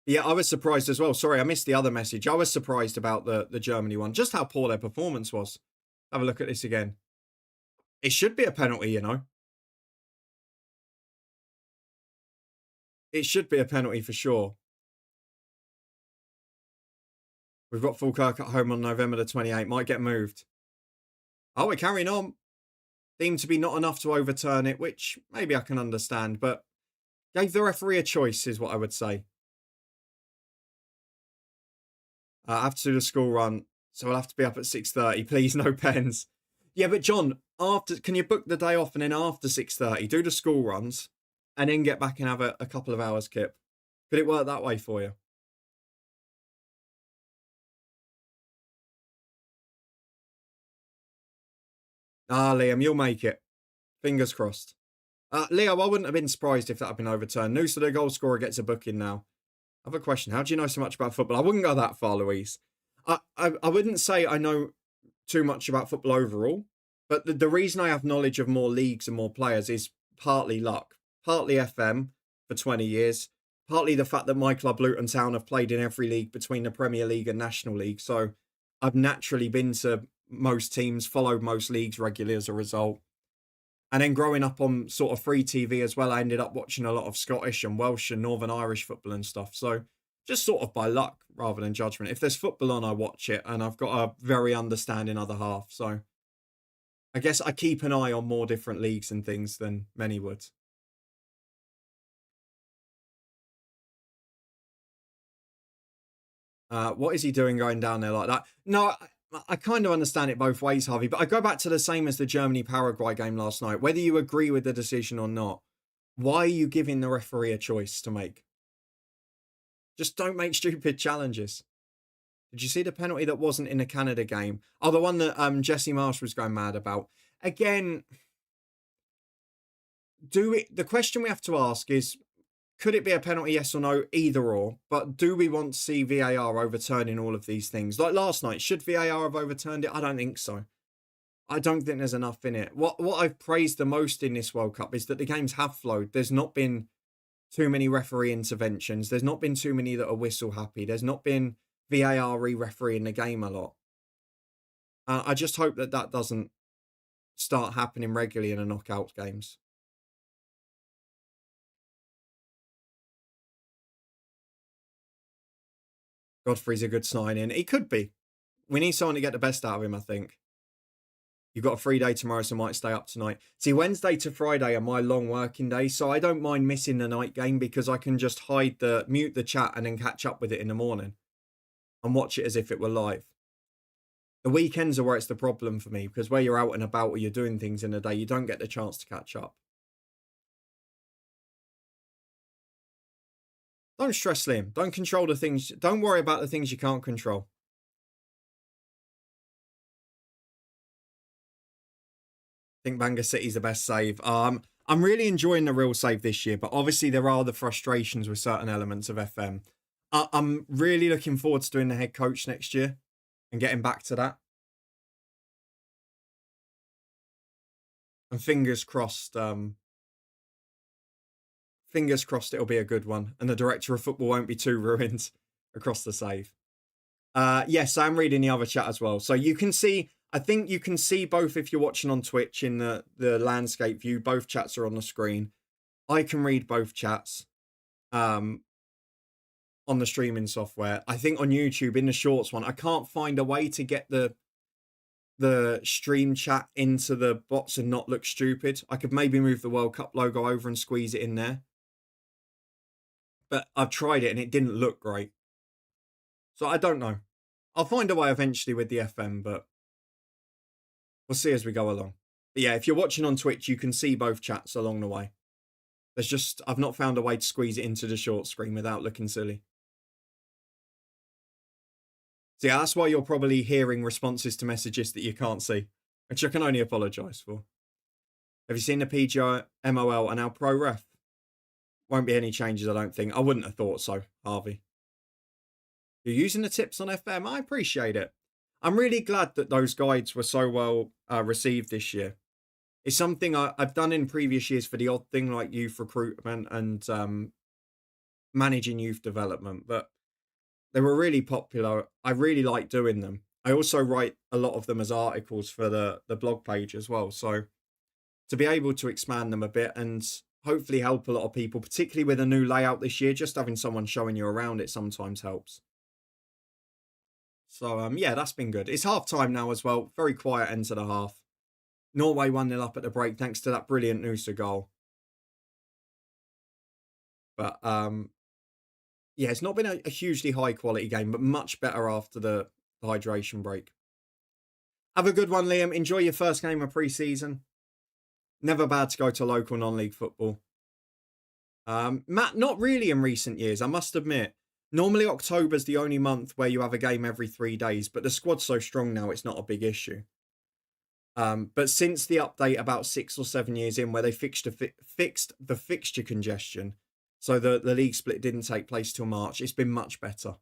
Yeah, I was surprised as well. Sorry, I missed the other message. I was surprised about the Germany one. Just how poor their performance was. Have a look at this again. It should be a penalty, you know. It should be a penalty for sure. We've got Falkirk at home on November the 28th. Might get moved. Oh, we're carrying on. Seemed to be not enough to overturn it, which maybe I can understand, but gave the referee a choice is what I would say. I have to do the school run, so I'll have to be up at 6:30. Please, no pens. Yeah, but John, can you book the day off and then after 6:30, do the school runs and then get back and have a couple of hours, Kip? Could it work that way for you? Liam, you'll make it. Fingers crossed. Leo, I wouldn't have been surprised if that had been overturned. Noosa, the goal scorer, gets a booking now. I have a question. How do you know so much about football? I wouldn't go that far, Louise. I wouldn't say I know too much about football overall, but the reason I have knowledge of more leagues and more players is partly luck, partly FM for 20 years, partly the fact that my club, Luton Town, have played in every league between the Premier League and National League. So I've naturally been to most teams, followed most leagues regularly as a result. And then growing up on sort of free TV as well, I ended up watching a lot of Scottish and Welsh and Northern Irish football and stuff. So just sort of by luck rather than judgment. If there's football on, I watch it, and I've got a very understanding other half. So I guess I keep an eye on more different leagues and things than many would. What is he doing going down there like that? No, I kind of understand it both ways, Harvey, but I go back to the same as the Germany-Paraguay game last night. Whether you agree with the decision or not, why are you giving the referee a choice to make? Just don't make stupid challenges. Did you see the penalty that wasn't in the Canada game? Oh, the one that Jesse Marsh was going mad about. Again, the question we have to ask is, could it be a penalty, yes or no? Either or. But do we want to see VAR overturning all of these things? Like last night, should VAR have overturned it? I don't think so. I don't think there's enough in it. What I've praised the most in this World Cup is that the games have flowed. There's not been too many referee interventions. There's not been too many that are whistle happy. There's not been VAR re-refereeing the game a lot. I just hope that doesn't start happening regularly in the knockout games. Godfrey's a good signing. He could be. We need someone to get the best out of him, I think. You've got a free day tomorrow, so might stay up tonight. See, Wednesday to Friday are my long working days, so I don't mind missing the night game because I can just mute the chat and then catch up with it in the morning and watch it as if it were live. The weekends are where it's the problem for me because where you're out and about or you're doing things in the day, you don't get the chance to catch up. Don't stress, Liam. Don't control the things. Don't worry about the things you can't control. I think Bangor City's the best save. I'm really enjoying the real save this year, but obviously there are the frustrations with certain elements of FM. I'm really looking forward to doing the head coach next year and getting back to that. And fingers crossed, it'll be a good one. And the director of football won't be too ruined across the save. Yes, I'm reading the other chat as well. So you can see, I think you can see both if you're watching on Twitch in the landscape view. Both chats are on the screen. I can read both chats on the streaming software. I think on YouTube, in the shorts one, I can't find a way to get the stream chat into the box and not look stupid. I could maybe move the World Cup logo over and squeeze it in there. But I've tried it and it didn't look great. So I don't know. I'll find a way eventually with the FM, but we'll see as we go along. But yeah, if you're watching on Twitch, you can see both chats along the way. I've not found a way to squeeze it into the short screen without looking silly. So yeah, that's why you're probably hearing responses to messages that you can't see, which I can only apologise for. Have you seen the PGO, MOL and our Pro Ref? Won't be any changes, I don't think. I wouldn't have thought so, Harvey. You're using the tips on FM. I appreciate it. I'm really glad that those guides were so well received this year. It's something I've done in previous years for the odd thing like youth recruitment and managing youth development, but they were really popular. I really like doing them. I also write a lot of them as articles for the blog page as well. So to be able to expand them a bit and hopefully help a lot of people, particularly with a new layout this year, just having someone showing you around it sometimes helps. So, yeah, that's been good. It's half time now as well. Very quiet end to the half. Norway 1-0 up at the break thanks to that brilliant Noosa goal. But, yeah, it's not been a hugely high quality game, but much better after the hydration break. Have a good one, Liam. Enjoy your first game of pre-season. Never bad to go to local non-league football. Matt, not really in recent years, I must admit. Normally October's the only month where you have a game every 3 days, but the squad's so strong now it's not a big issue. But since the update about 6 or 7 years in where they fixed the fixture congestion, So the league split didn't take place till March. It's been much better.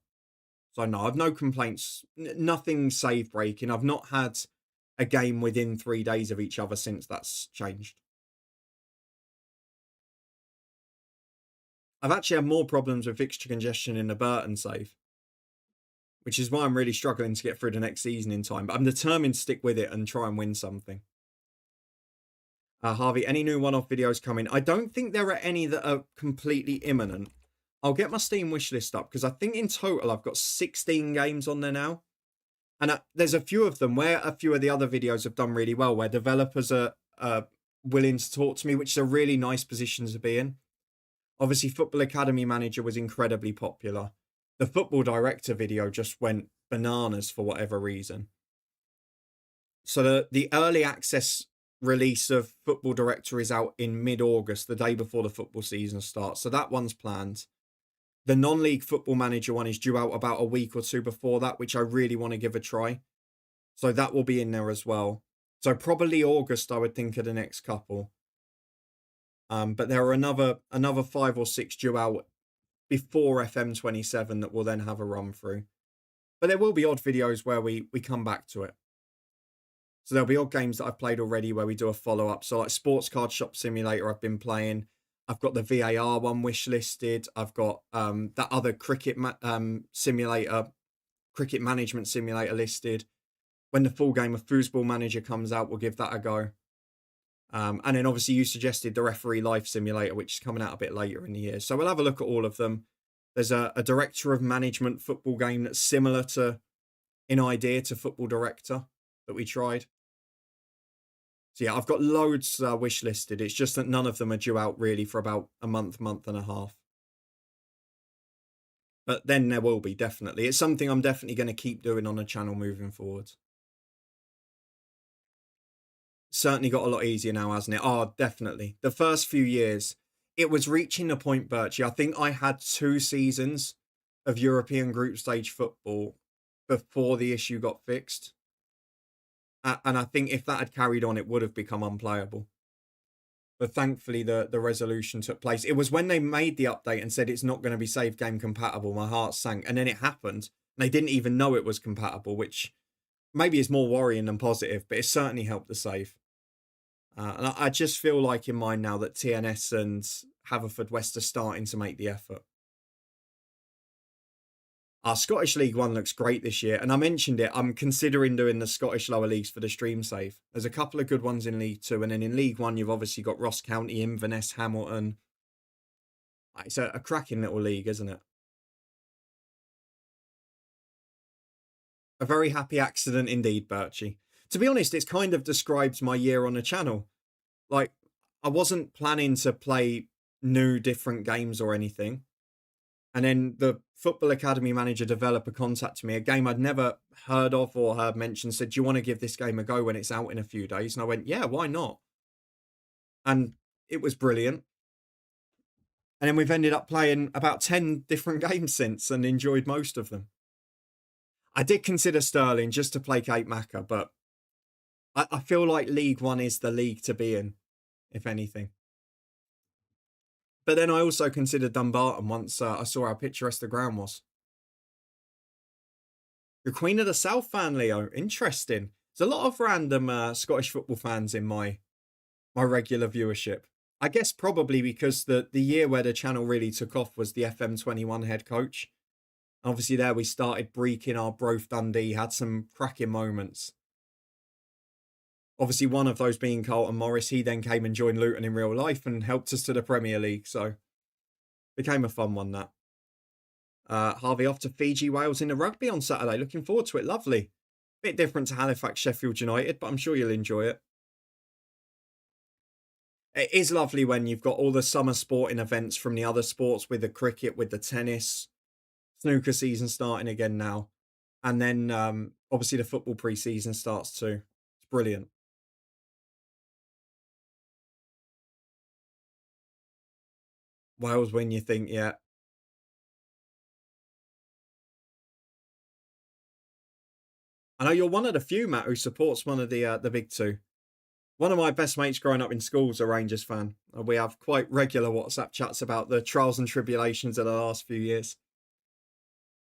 So no, I've no complaints. Nothing save breaking. I've not had a game within 3 days of each other since that's changed. I've actually had more problems with fixture congestion in the Burton save, which is why I'm really struggling to get through the next season in time. But I'm determined to stick with it and try and win something. Harvey, any new one-off videos coming? I don't think there are any that are completely imminent. I'll get my Steam wishlist up because I think in total I've got 16 games on there now. And there's a few of them where a few of the other videos have done really well, where developers are willing to talk to me, which is a really nice position to be in. Obviously, Football Academy Manager was incredibly popular. The Football Director video just went bananas for whatever reason. So the early access release of Football Director is out in mid-August, the day before the football season starts. So that one's planned. The non-league Football Manager one is due out about a week or two before that, which I really want to give a try. So that will be in there as well. So probably August, I would think, are the next couple. But there are another 5 or 6 due out before FM27 that will then have a run through. But there will be odd videos where we come back to it. So there'll be odd games that I've played already where we do a follow-up. So like Sports Card Shop Simulator I've been playing. I've got the VAR one wishlisted. I've got that other cricket simulator, cricket management simulator listed. When the full game of Foosball Manager comes out, we'll give that a go. And then obviously you suggested the Referee Life Simulator, which is coming out a bit later in the year. So we'll have a look at all of them. There's a Director of Management football game that's similar to, in idea, to Football Director that we tried. So yeah, I've got loads wish listed. It's just that none of them are due out really for about a month and a half. But then there will be, definitely. It's something I'm definitely going to keep doing on the channel moving forward. Certainly got a lot easier now, hasn't it? Oh, definitely. The first few years, it was reaching the point, Birchie. I think I had 2 seasons of European group stage football before the issue got fixed. And I think if that had carried on, it would have become unplayable. But thankfully, the resolution took place. It was when they made the update and said it's not going to be save game compatible, my heart sank. And then it happened. And they didn't even know it was compatible, which maybe is more worrying than positive, but it certainly helped the save. And I just feel like in mind now that TNS and Haverfordwest are starting to make the effort. Our Scottish League One looks great this year. And I mentioned it, I'm considering doing the Scottish lower leagues for the stream save. There's a couple of good ones in League Two. And then in League One, you've obviously got Ross County, Inverness, Hamilton. It's a cracking little league, isn't it? A very happy accident indeed, Birchie. To be honest, it's kind of describes my year on the channel. Like, I wasn't planning to play new different games or anything. And then the Football Academy Manager developer contacted me, a game I'd never heard of or heard mentioned, said, do you want to give this game a go when it's out in a few days? And I went, yeah, why not? And it was brilliant. And then we've ended up playing about 10 different games since and enjoyed most of them. I did consider Sterling just to placate Macca, but I feel like League One is the league to be in, if anything. But then I also considered Dumbarton once I saw how picturesque the ground was. You're Queen of the South fan, Leo. Interesting. There's a lot of random Scottish football fans in my regular viewership. I guess probably because the year where the channel really took off was the FM21 head coach. Obviously there we started breaking our Broth Dundee, had some cracking moments. Obviously, one of those being Carlton Morris. He then came and joined Luton in real life and helped us to the Premier League. So, became a fun one, that. Harvey off to Fiji, Wales in the rugby on Saturday. Looking forward to it. Lovely. Bit different to Halifax, Sheffield United, but I'm sure you'll enjoy it. It is lovely when you've got all the summer sporting events from the other sports with the cricket, with the tennis, snooker season starting again now. And then, obviously, the football pre-season starts too. It's brilliant. Wales win, you think, yeah. I know you're one of the few, Matt, who supports one of the big two. One of my best mates growing up in school is a Rangers fan. We have quite regular WhatsApp chats about the trials and tribulations of the last few years.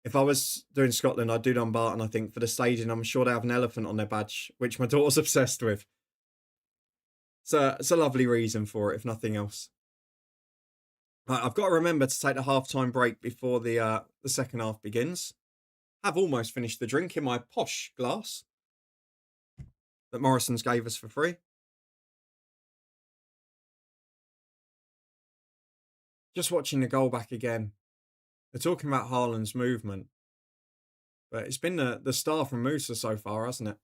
If I was doing Scotland, I'd do Dumbarton, I think, for the staging. I'm sure they have an elephant on their badge, which my daughter's obsessed with. So it's a lovely reason for it, if nothing else. Right, I've got to remember to take the half-time break before the second half begins. I've almost finished the drink in my posh glass that Morrison's gave us for free. Just watching the goal back again. They're talking about Haaland's movement. But it's been the star from Musa so far, hasn't it?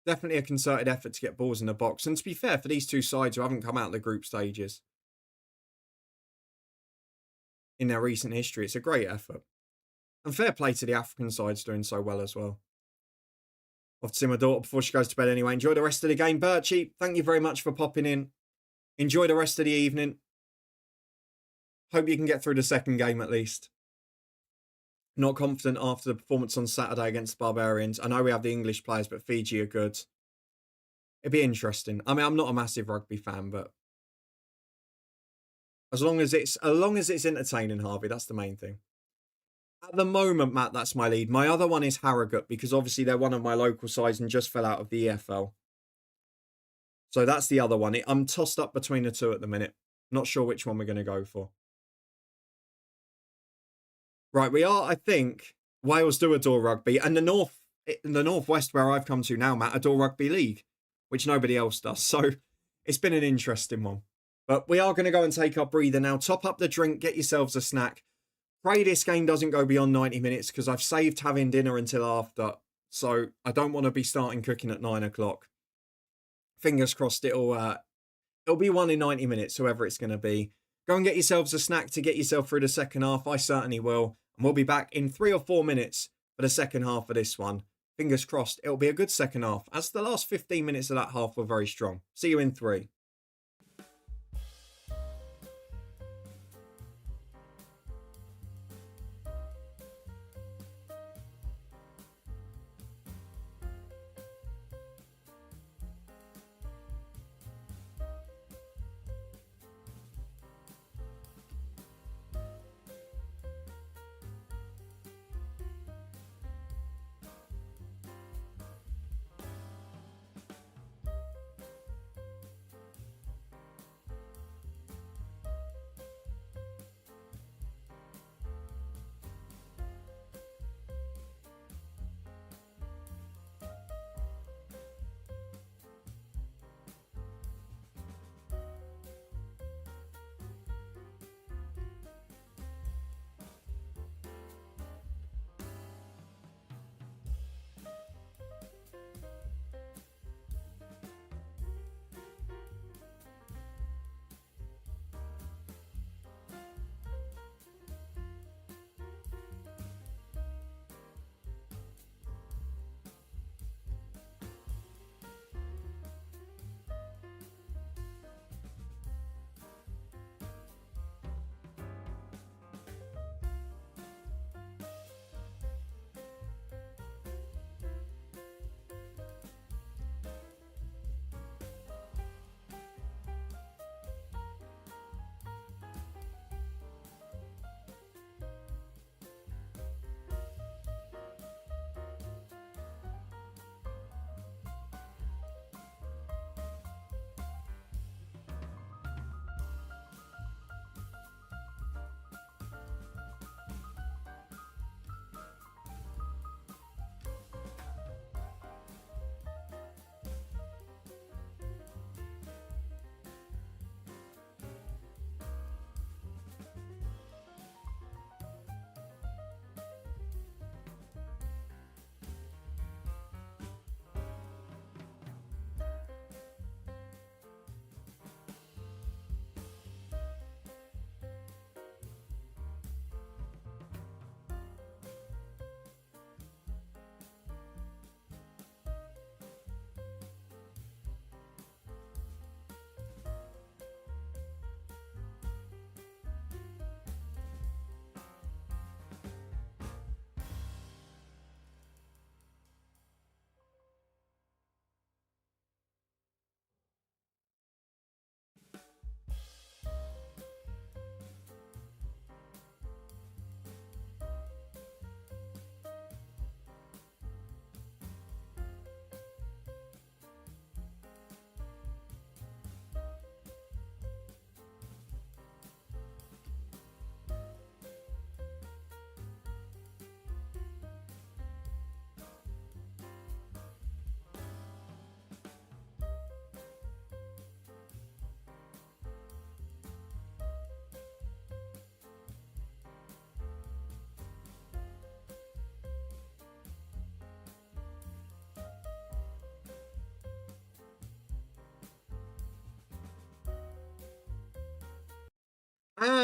Definitely a concerted effort to get balls in the box. And to be fair, for these two sides who haven't come out of the group stages in their recent history, it's a great effort. And fair play to the African sides doing so well as well. Off to see my daughter before she goes to bed anyway. Enjoy the rest of the game. Birchie, thank you very much for popping in. Enjoy the rest of the evening. Hope you can get through the second game at least. Not confident after the performance on Saturday against the Barbarians. I know we have the English players, but Fiji are good. It'd be interesting. I mean, I'm not a massive rugby fan, but as long as it's entertaining, Harvey, that's the main thing. At the moment, Matt, that's my lead. My other one is Harrogate, because obviously they're one of my local sides and just fell out of the EFL. So that's the other one. I'm tossed up between the two at the minute. Not sure which one we're going to go for. Right, we are, I think, Wales do adore rugby. And the Northwest, where I've come to now, Matt, adore rugby league, which nobody else does. So it's been an interesting one. But we are going to go and take our breather now. Top up the drink, get yourselves a snack. Pray this game doesn't go beyond 90 minutes because I've saved having dinner until after. So I don't want to be starting cooking at 9 o'clock. Fingers crossed it'll be 1 in 90 minutes, whoever it's going to be. Go and get yourselves a snack to get yourself through the second half. I certainly will. And we'll be back in 3 or 4 minutes for the second half of this one. Fingers crossed it'll be a good second half, as the last 15 minutes of that half were very strong. See you in 3.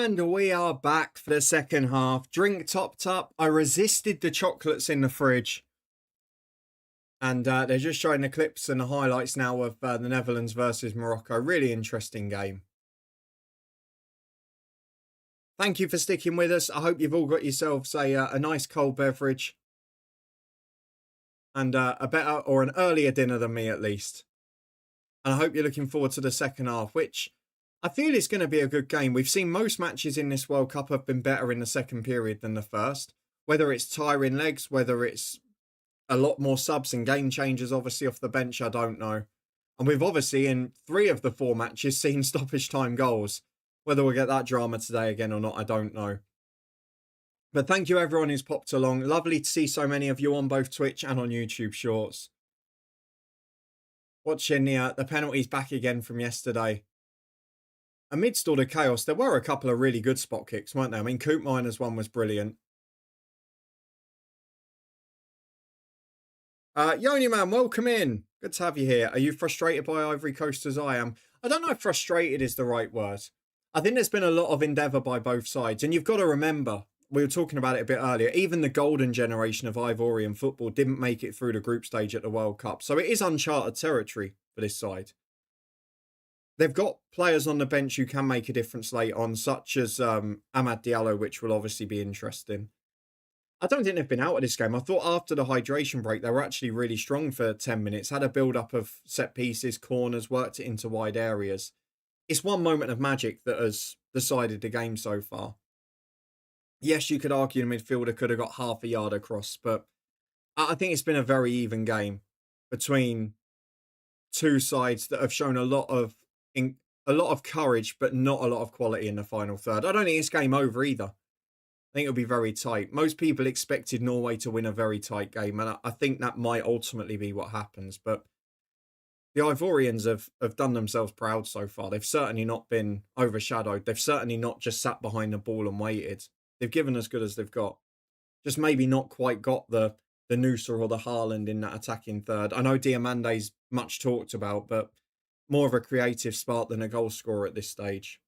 And we are back for the second half. Drink topped up. I resisted the chocolates in the fridge. And they're just showing the clips and the highlights now of the Netherlands versus Morocco. Really interesting game. Thank you for sticking with us. I hope you've all got yourselves a nice cold beverage. And a better or an earlier dinner than me at least. And I hope you're looking forward to the second half, which I feel is going to be a good game. We've seen most matches in this World Cup have been better in the second period than the first. Whether it's tiring legs, whether it's a lot more subs and game changers, obviously, off the bench, I don't know. And we've obviously, in 3 of the 4 matches, seen stoppage time goals. Whether we'll get that drama today again or not, I don't know. But thank you everyone who's popped along. Lovely to see so many of you on both Twitch and on YouTube Shorts. Watching the penalties back again from yesterday. Amidst all the chaos, there were a couple of really good spot kicks, weren't there? I mean, Coop Miner's one was brilliant. Yoni man, welcome in. Good to have you here. Are you frustrated by Ivory Coast as I am? I don't know if frustrated is the right word. I think there's been a lot of endeavour by both sides. And you've got to remember, we were talking about it a bit earlier, even the golden generation of Ivorian football didn't make it through the group stage at the World Cup. So it is uncharted territory for this side. They've got players on the bench who can make a difference late on, such as Amad Diallo, which will obviously be interesting. I don't think they've been out of this game. I thought after the hydration break, they were actually really strong for 10 minutes. Had a build-up of set pieces, corners, worked it into wide areas. It's one moment of magic that has decided the game so far. Yes, you could argue the midfielder could have got half a yard across, but I think it's been a very even game between 2 sides that have shown a lot of courage, but not a lot of quality in the final third. I don't think it's game over either. I think it'll be very tight. Most people expected Norway to win a very tight game, and I think that might ultimately be what happens. But the Ivorians have done themselves proud so far. They've certainly not been overshadowed. They've certainly not just sat behind the ball and waited. They've given as good as they've got. Just maybe not quite got the Noosa or the Haaland in that attacking third. I know Diamande's much talked about, but more of a creative spark than a goal scorer at this stage.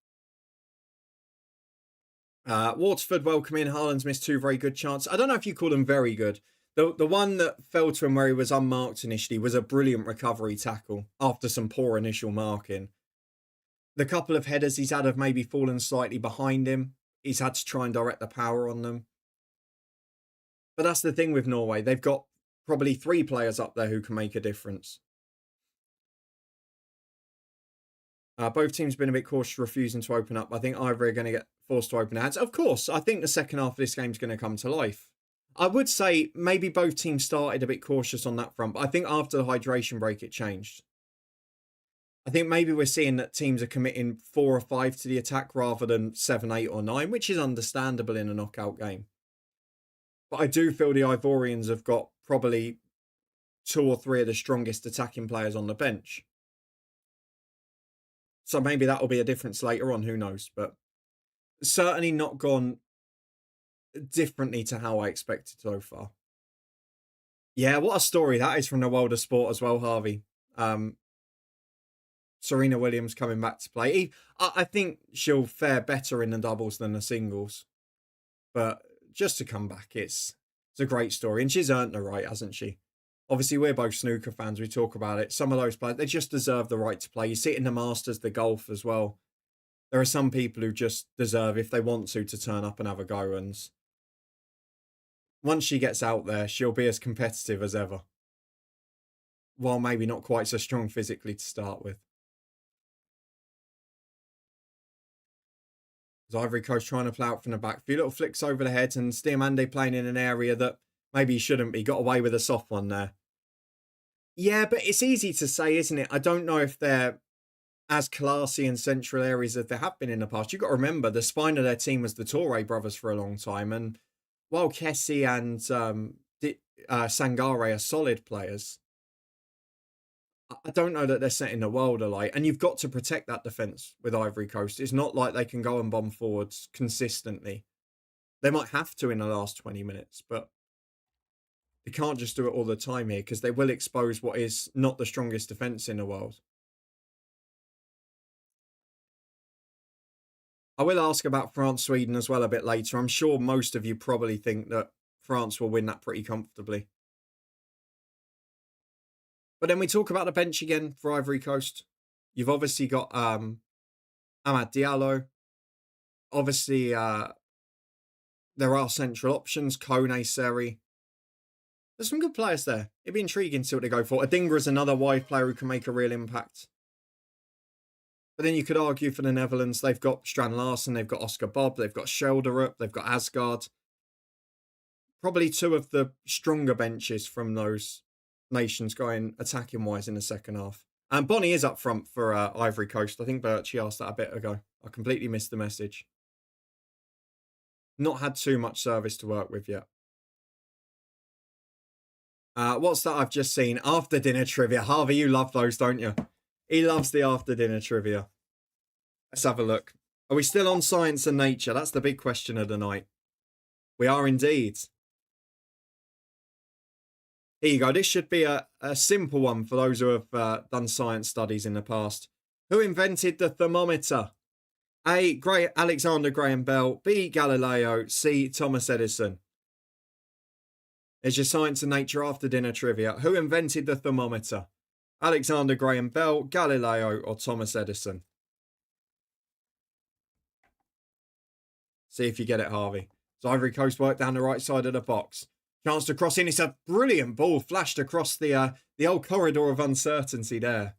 Waterford welcome in. Haaland's missed 2 very good chances. I don't know if you call them very good. The one that fell to him where he was unmarked initially was a brilliant recovery tackle after some poor initial marking. The couple of headers he's had have maybe fallen slightly behind him. He's had to try and direct the power on them. But that's the thing with Norway. They've got probably 3 players up there who can make a difference. Both teams have been a bit cautious, refusing to open up. I think Ivory are going to get forced to open their hands. Of course, I think the second half of this game is going to come to life. I would say maybe both teams started a bit cautious on that front, but I think after the hydration break, it changed. I think maybe we're seeing that teams are committing 4 or 5 to the attack rather than 7, 8 or 9, which is understandable in a knockout game. But I do feel the Ivorians have got probably 2 or 3 of the strongest attacking players on the bench. So maybe that'll be a difference later on, who knows. But certainly not gone differently to how I expected so far. Yeah, what a story that is from the world of sport as well, Harvey. Serena Williams coming back to play. I think she'll fare better in the doubles than the singles. But just to come back, it's a great story. And she's earned the right, hasn't she? Obviously, we're both snooker fans. We talk about it. Some of those players, they just deserve the right to play. You see it in the Masters, the golf as well. There are some people who just deserve, if they want to turn up and have a go. And once she gets out there, she'll be as competitive as ever. While maybe not quite so strong physically to start with. Ivory Coast trying to play out from the back. A few little flicks over the head, and Diamande playing in an area that maybe he shouldn't be. Got away with a soft one there. Yeah, but it's easy to say, isn't it? I don't know if they're as classy in central areas as they have been in the past. You've got to remember, the spine of their team was the Torre brothers for a long time. And while Kessie and Sangare are solid players, I don't know that they're setting the world alight. And you've got to protect that defence with Ivory Coast. It's not like they can go and bomb forwards consistently. They might have to in the last 20 minutes, but they can't just do it all the time here because they will expose what is not the strongest defence in the world. I will ask about France-Sweden as well a bit later. I'm sure most of you probably think that France will win that pretty comfortably. But then we talk about the bench again for Ivory Coast. You've obviously got Amad Diallo. Obviously, there are central options. Kone, Seri. There's some good players there. It'd be intriguing to see what they go for. Adingra is another wide player who can make a real impact. But then you could argue for the Netherlands, they've got Strand Larsen, they've got Oscar Bob, they've got Schelderup, they've got Asgard. Probably two of the stronger benches from those nations going attacking-wise in the second half. And Bonnie is up front for Ivory Coast. I think Birchie asked that a bit ago. I completely missed the message. Not had too much service to work with yet. What's that I've just seen? After dinner trivia. Harvey, you love those, don't you? He loves the after dinner trivia. Let's have a look. Are we still on science and nature? That's the big question of the night. We are indeed. Here you go. This should be a simple one for those who have done science studies in the past. Who invented the thermometer? A. Alexander Graham Bell. B. Galileo. C. Thomas Edison. There's your science and nature after dinner trivia. Who invented the thermometer? Alexander Graham Bell, Galileo, or Thomas Edison? See if you get it, Harvey. So Ivory Coast work down the right side of the box. Chance to cross in. It's a brilliant ball flashed across the old corridor of uncertainty there.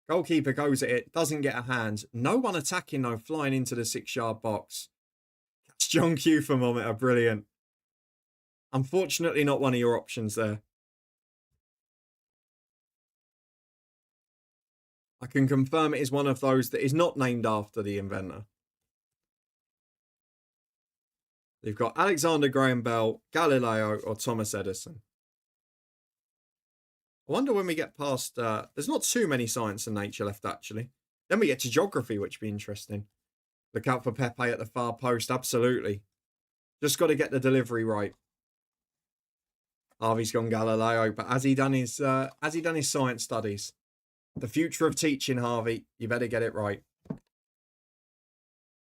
Goalkeeper goes at it, doesn't get a hand. No one attacking though, flying into the 6-yard box. That's John Q thermometer, brilliant. Unfortunately, not one of your options there. I can confirm it is one of those that is not named after the inventor. You've got Alexander Graham Bell, Galileo, or Thomas Edison. I wonder when we get past... there's not too many science and nature left, actually. Then we get to geography, which would be interesting. Look out for Pepe at the far post, absolutely. Just got to get the delivery right. Harvey's gone Galileo, but has he done his science studies? The future of teaching, Harvey. You better get it right.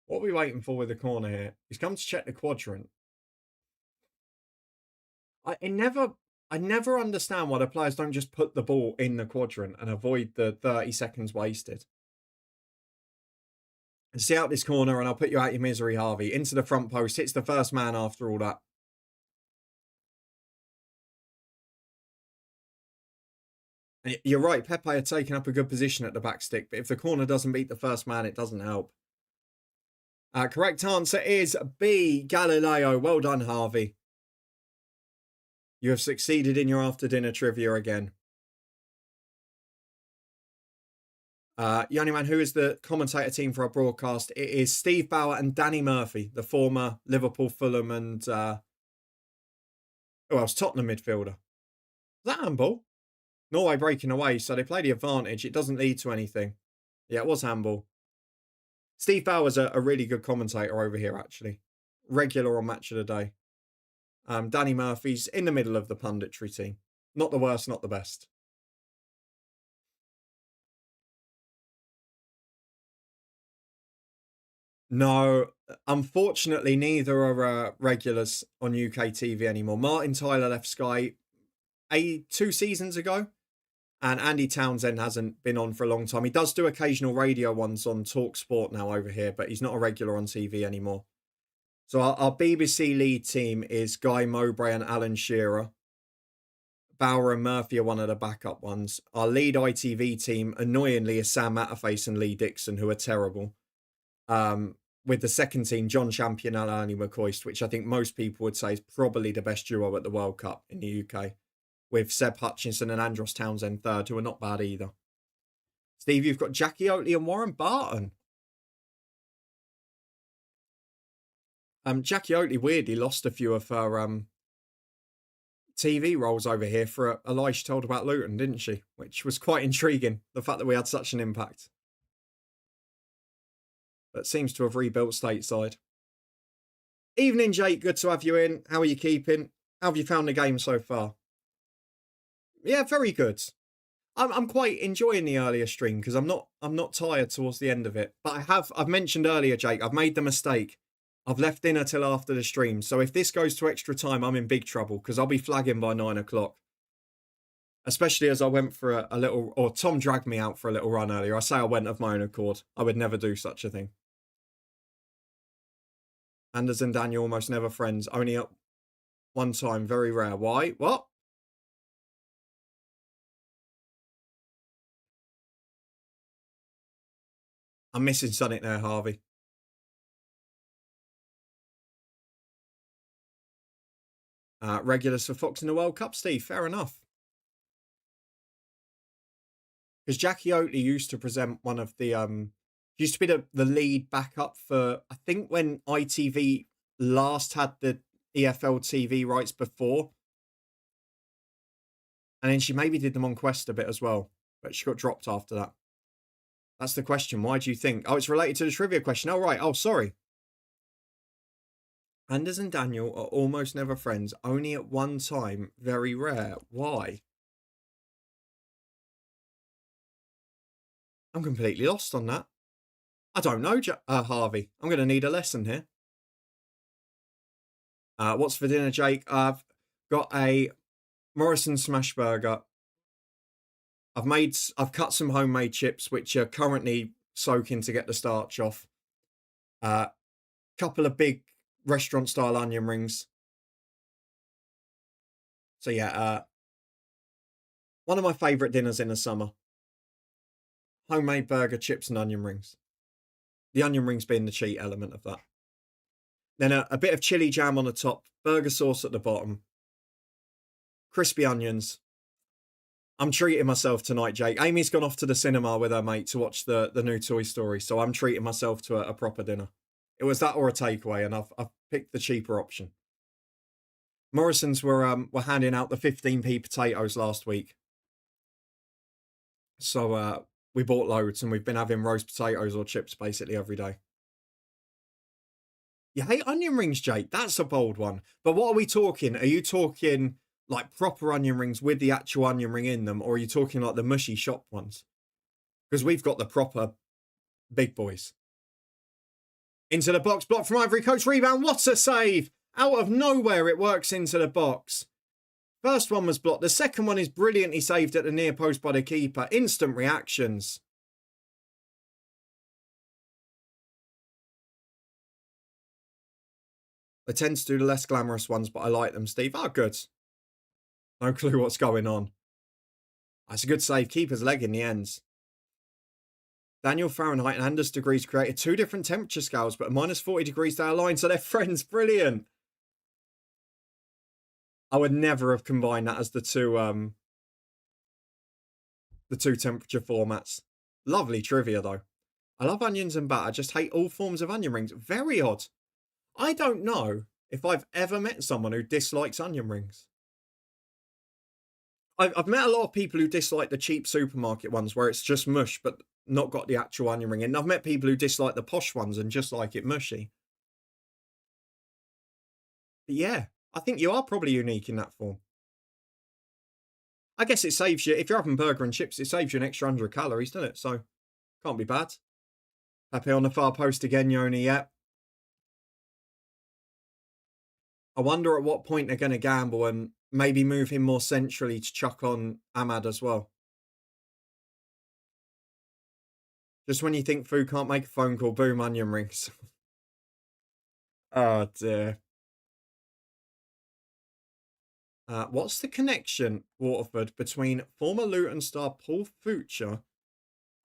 What are we waiting for with the corner here? He's come to check the quadrant. I never understand why the players don't just put the ball in the quadrant and avoid the 30 seconds wasted. And see out this corner and I'll put you out your misery, Harvey. Into the front post. Hits the first man after all that. And you're right, Pepe had taken up a good position at the back stick, but if the corner doesn't beat the first man, it doesn't help. Correct answer is B, Galileo. Well done, Harvey. You have succeeded in your after-dinner trivia again. Yanni Man, who is the commentator team for our broadcast? It is Steve Bauer and Danny Murphy, the former Liverpool, Fulham, and who else? Tottenham midfielder. Is that handball? Norway breaking away, so they play the advantage. It doesn't lead to anything. Yeah, it was handball. Steve Bauer's a really good commentator over here, actually. Regular on Match of the Day. Danny Murphy's in the middle of the punditry team. Not the worst, not the best. No, unfortunately, neither are regulars on UK TV anymore. Martin Tyler left Sky 2 seasons ago. And Andy Townsend hasn't been on for a long time. He does do occasional radio ones on Talk Sport now over here, but he's not a regular on TV anymore. So our BBC lead team is Guy Mowbray and Alan Shearer. Bauer and Murphy are one of the backup ones. Our lead ITV team, annoyingly, is Sam Matterface and Lee Dixon, who are terrible. With the second team, John Champion and Annie McCoist, which I think most people would say is probably the best duo at the World Cup in the UK. With Seb Hutchinson and Andros Townsend third, who are not bad either. Steve, you've got Jackie Oatley and Warren Barton. Jackie Oatley weirdly lost a few of her TV roles over here for a lie she told about Luton, didn't she? Which was quite intriguing, the fact that we had such an impact. But seems to have rebuilt stateside. Evening, Jake. Good to have you in. How are you keeping? How have you found the game so far? Yeah, very good. I'm quite enjoying the earlier stream because I'm not tired towards the end of it. But I've mentioned earlier, Jake, I've made the mistake. I've left dinner till after the stream. So if this goes to extra time, I'm in big trouble because I'll be flagging by 9 o'clock. Especially as I went for a little, or Tom dragged me out for a little run earlier. I say I went of my own accord. I would never do such a thing. Anders and Daniel almost never friends. Only at one time, very rare. Why? What? I'm missing something there, Harvey. Regulars for Fox in the World Cup, Steve. Fair enough. Because Jackie Oatley used to present one of the used to be the lead backup for, I think, when ITV last had the EFL TV rights before. And then she maybe did them on Quest a bit as well, but she got dropped after that. That's the question. Why do you think? Oh, it's related to the trivia question. Oh, right. Oh, sorry. Anders and Daniel are almost never friends, only at one time, very rare. Why? I'm completely lost on that. I don't know, Harvey. I'm going to need a lesson here. What's for dinner, Jake? I've got a Morrison smash burger. I've cut some homemade chips, which are currently soaking to get the starch off. Couple of big restaurant style onion rings. So yeah, one of my favourite dinners in the summer. Homemade burger, chips and onion rings. The onion rings being the cheat element of that. Then a bit of chili jam on the top, burger sauce at the bottom, crispy onions. I'm treating myself tonight, Jake. Amy's gone off to the cinema with her mate to watch the new Toy Story, so I'm treating myself to a proper dinner. It was that or a takeaway, and I've picked the cheaper option. Morrison's were handing out the 15p potatoes last week, so we bought loads, and we've been having roast potatoes or chips basically every day. You hate onion rings, Jake? That's a bold one. But what are we talking? Are you talking like proper onion rings with the actual onion ring in them, or are you talking like the mushy shop ones? Because we've got the proper big boys. Into the box, block from Ivory, Coach rebound. What a save! Out of nowhere, it works into the box. First one was blocked. The second one is brilliantly saved at the near post by the keeper. Instant reactions. I tend to do the less glamorous ones, but I like them, Steve. Oh, good. No clue what's going on. That's a good save. Keeper's leg in the ends. Daniel Fahrenheit and Anders degrees created two different temperature scales, but minus 40 degrees they align, so they're friends. Brilliant. I would never have combined that as the two temperature formats. Lovely trivia, though. I love onions and batter. I just hate all forms of onion rings. Very odd. I don't know if I've ever met someone who dislikes onion rings. I've met a lot of people who dislike the cheap supermarket ones where it's just mush but not got the actual onion ring. And I've met people who dislike the posh ones and just like it mushy. But yeah, I think you are probably unique in that form. I guess it saves you, if you're having burger and chips, it saves you an extra 100 calories, doesn't it? So, can't be bad. Pepe on the far post again, Yoni, yeah. I wonder at what point they're going to gamble and maybe move him more centrally to chuck on Ahmad as well. Just when you think Fu can't make a phone call, boom, onion rings. Oh, dear. What's the connection, Waterford, between former Luton star Paul Future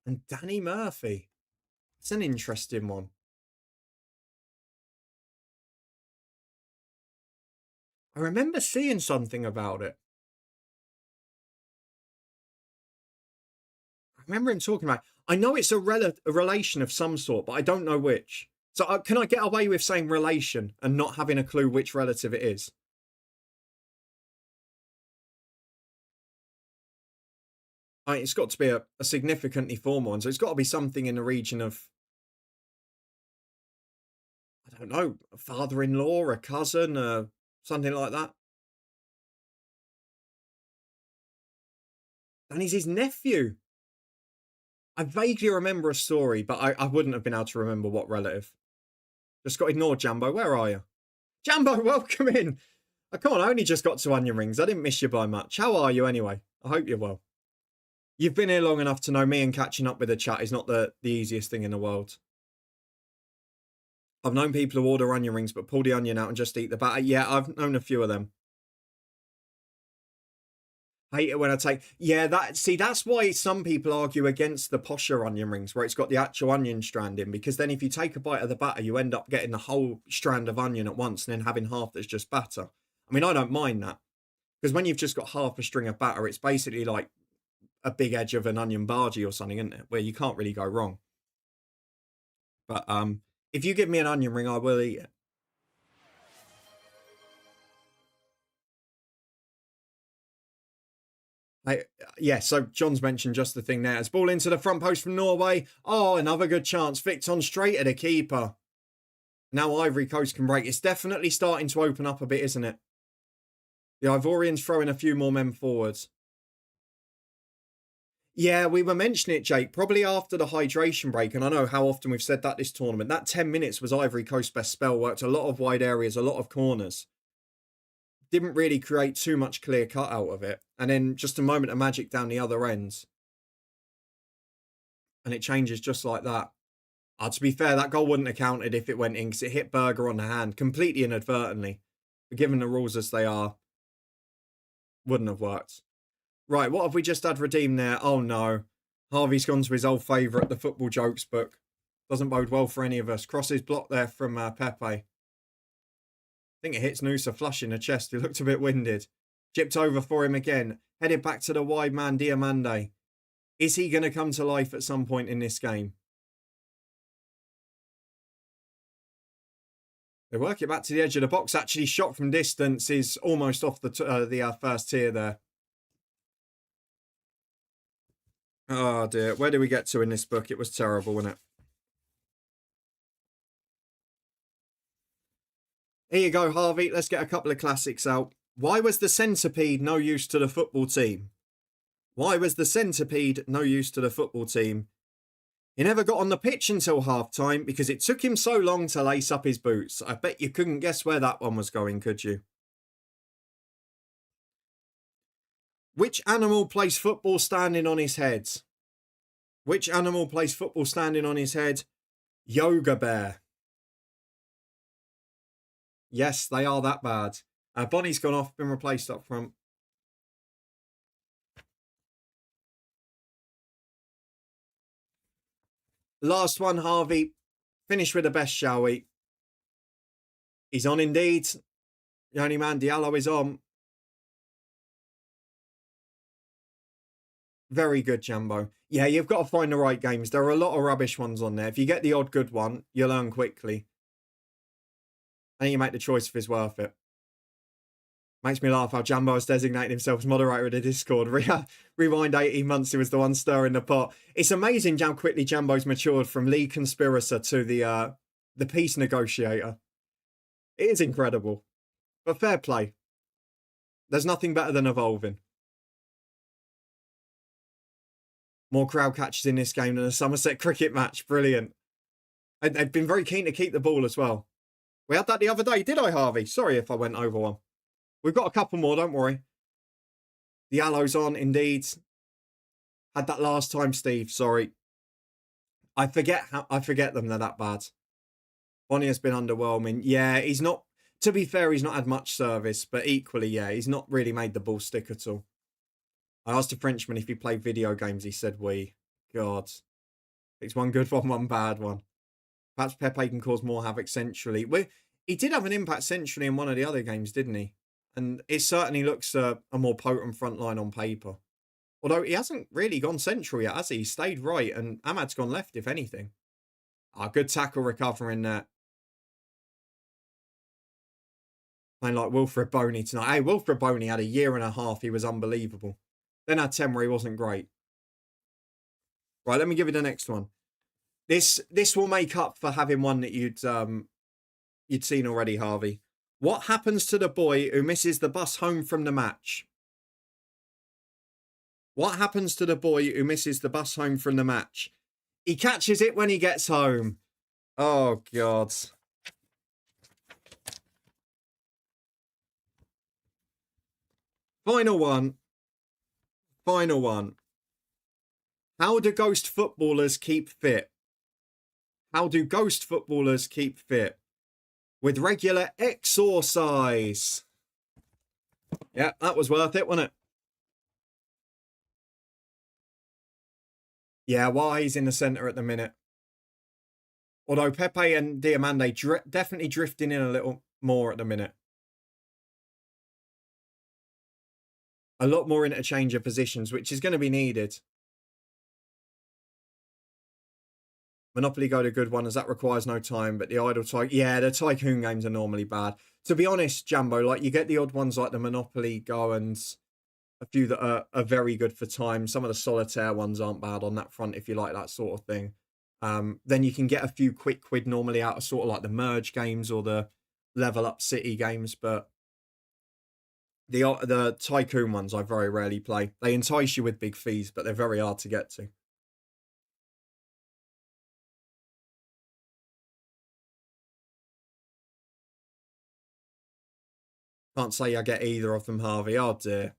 and Danny Murphy? It's an interesting one. I remember seeing something about it. I remember him talking about it. I know it's a relation of some sort, but I don't know which. So can I get away with saying relation and not having a clue which relative it is? It's got to be a significantly former one. So it's got to be something in the region of, I don't know, a father-in-law, a cousin, something like that. And he's his nephew. I vaguely remember a story, but I wouldn't have been able to remember what relative. Just got ignored, Jambo. Where are you? Jambo, welcome in. Oh, come on, I only just got to onion rings. I didn't miss you by much. How are you anyway? I hope you're well. You've been here long enough to know me, and catching up with the chat is not the easiest thing in the world. I've known people who order onion rings but pull the onion out and just eat the batter. Yeah, I've known a few of them. Hate it when I take... Yeah, that's why some people argue against the posher onion rings, where it's got the actual onion strand in, because then if you take a bite of the batter, you end up getting the whole strand of onion at once and then having half that's just batter. I mean, I don't mind that, because when you've just got half a string of batter, it's basically like a big edge of an onion bhaji or something, isn't it? Where you can't really go wrong. But if you give me an onion ring, I will eat it. Yeah, so John's mentioned just the thing there. It's ball into the front post from Norway. Oh, another good chance. Victon straight at the keeper. Now Ivory Coast can break. It's definitely starting to open up a bit, isn't it? The Ivorians throwing a few more men forwards. Yeah, we were mentioning it, Jake, probably after the hydration break, and I know how often we've said that this tournament. That 10 minutes was Ivory Coast's best spell, worked a lot of wide areas, a lot of corners. Didn't really create too much clear cut out of it. And then just a moment of magic down the other ends. And it changes just like that. To be fair, that goal wouldn't have counted if it went in, because it hit Berger on the hand completely inadvertently. But given the rules as they are, wouldn't have worked. Right, what have we just had redeemed there? Oh no. Harvey's gone to his old favourite, the football jokes book. Doesn't bode well for any of us. Crosses blocked there from Pepe. I think it hits Noosa flush in the chest. He looked a bit winded. Chipped over for him again. Headed back to the wide man, Diamande. Is he going to come to life at some point in this game? They work it back to the edge of the box. Actually, shot from distance is almost off the first tier there. Oh dear. Where did we get to in this book? It was terrible, wasn't it? Here you go, Harvey. Let's get a couple of classics out. Why was the centipede no use to the football team? Why was the centipede no use to the football team? He never got on the pitch until half-time because it took him so long to lace up his boots. I bet you couldn't guess where that one was going, could you? Which animal plays football standing on his head? Which animal plays football standing on his head? Yoga bear. Yes, they are that bad. Bonnie's gone off, been replaced up front. Last one, Harvey. Finish with the best, shall we? He's on indeed. The only man, Diallo, is on. Very good, Jambo. Yeah, you've got to find the right games. There are a lot of rubbish ones on there. If you get the odd good one, you'll learn quickly. And you make the choice if it's worth it. Makes me laugh how Jambo has designated himself as moderator of the Discord. Rewind 18 months, he was the one stirring the pot. It's amazing how quickly Jambo's matured from lead conspirator to the peace negotiator. It is incredible. But fair play. There's nothing better than evolving. More crowd catches in this game than a Somerset cricket match. Brilliant. They've been very keen to keep the ball as well. We had that the other day, did I, Harvey? Sorry if I went over one. We've got a couple more, don't worry. The Aloe's on, indeed. Had that last time, Steve. Sorry. I forget them. They're that bad. Bonnie has been underwhelming. Yeah, he's not... To be fair, he's not had much service, but equally, yeah, he's not really made the ball stick at all. I asked a Frenchman if he played video games. He said, we. God. It's one good one, one bad one. Perhaps Pepe can cause more havoc centrally. He did have an impact centrally in one of the other games, didn't he? And it certainly looks a more potent front line on paper. Although he hasn't really gone central yet, has he? He stayed right, and Ahmad's gone left, if anything. Good tackle recovering there. Playing like Wilfred Boney tonight. Hey, Wilfred Boney had a year and a half. He was unbelievable. Then had 10 where he wasn't great. Right, let me give you the next one. This will make up for having one that you'd seen already, Harvey. What happens to the boy who misses the bus home from the match? What happens to the boy who misses the bus home from the match? He catches it when he gets home. Oh, God. Final one. Final one. How do ghost footballers keep fit? How do ghost footballers keep fit? With regular exercise. Yeah, that was worth it, wasn't it? Yeah, why he's in the centre at the minute. Although Pepe and Diamande definitely drifting in a little more at the minute. A lot more interchange of positions, which is going to be needed. Monopoly Go to good one, as that requires no time, but the idle tycoon... Yeah, the tycoon games are normally bad. To be honest, Jambo, like, you get the odd ones like the Monopoly Go and a few that are very good for time. Some of the solitaire ones aren't bad on that front if you like that sort of thing. Then you can get a few quick quid normally out of sort of like the merge games or the level up city games, but the tycoon ones I very rarely play. They entice you with big fees, but they're very hard to get to. Can't say I get either of them, Harvey. Oh dear.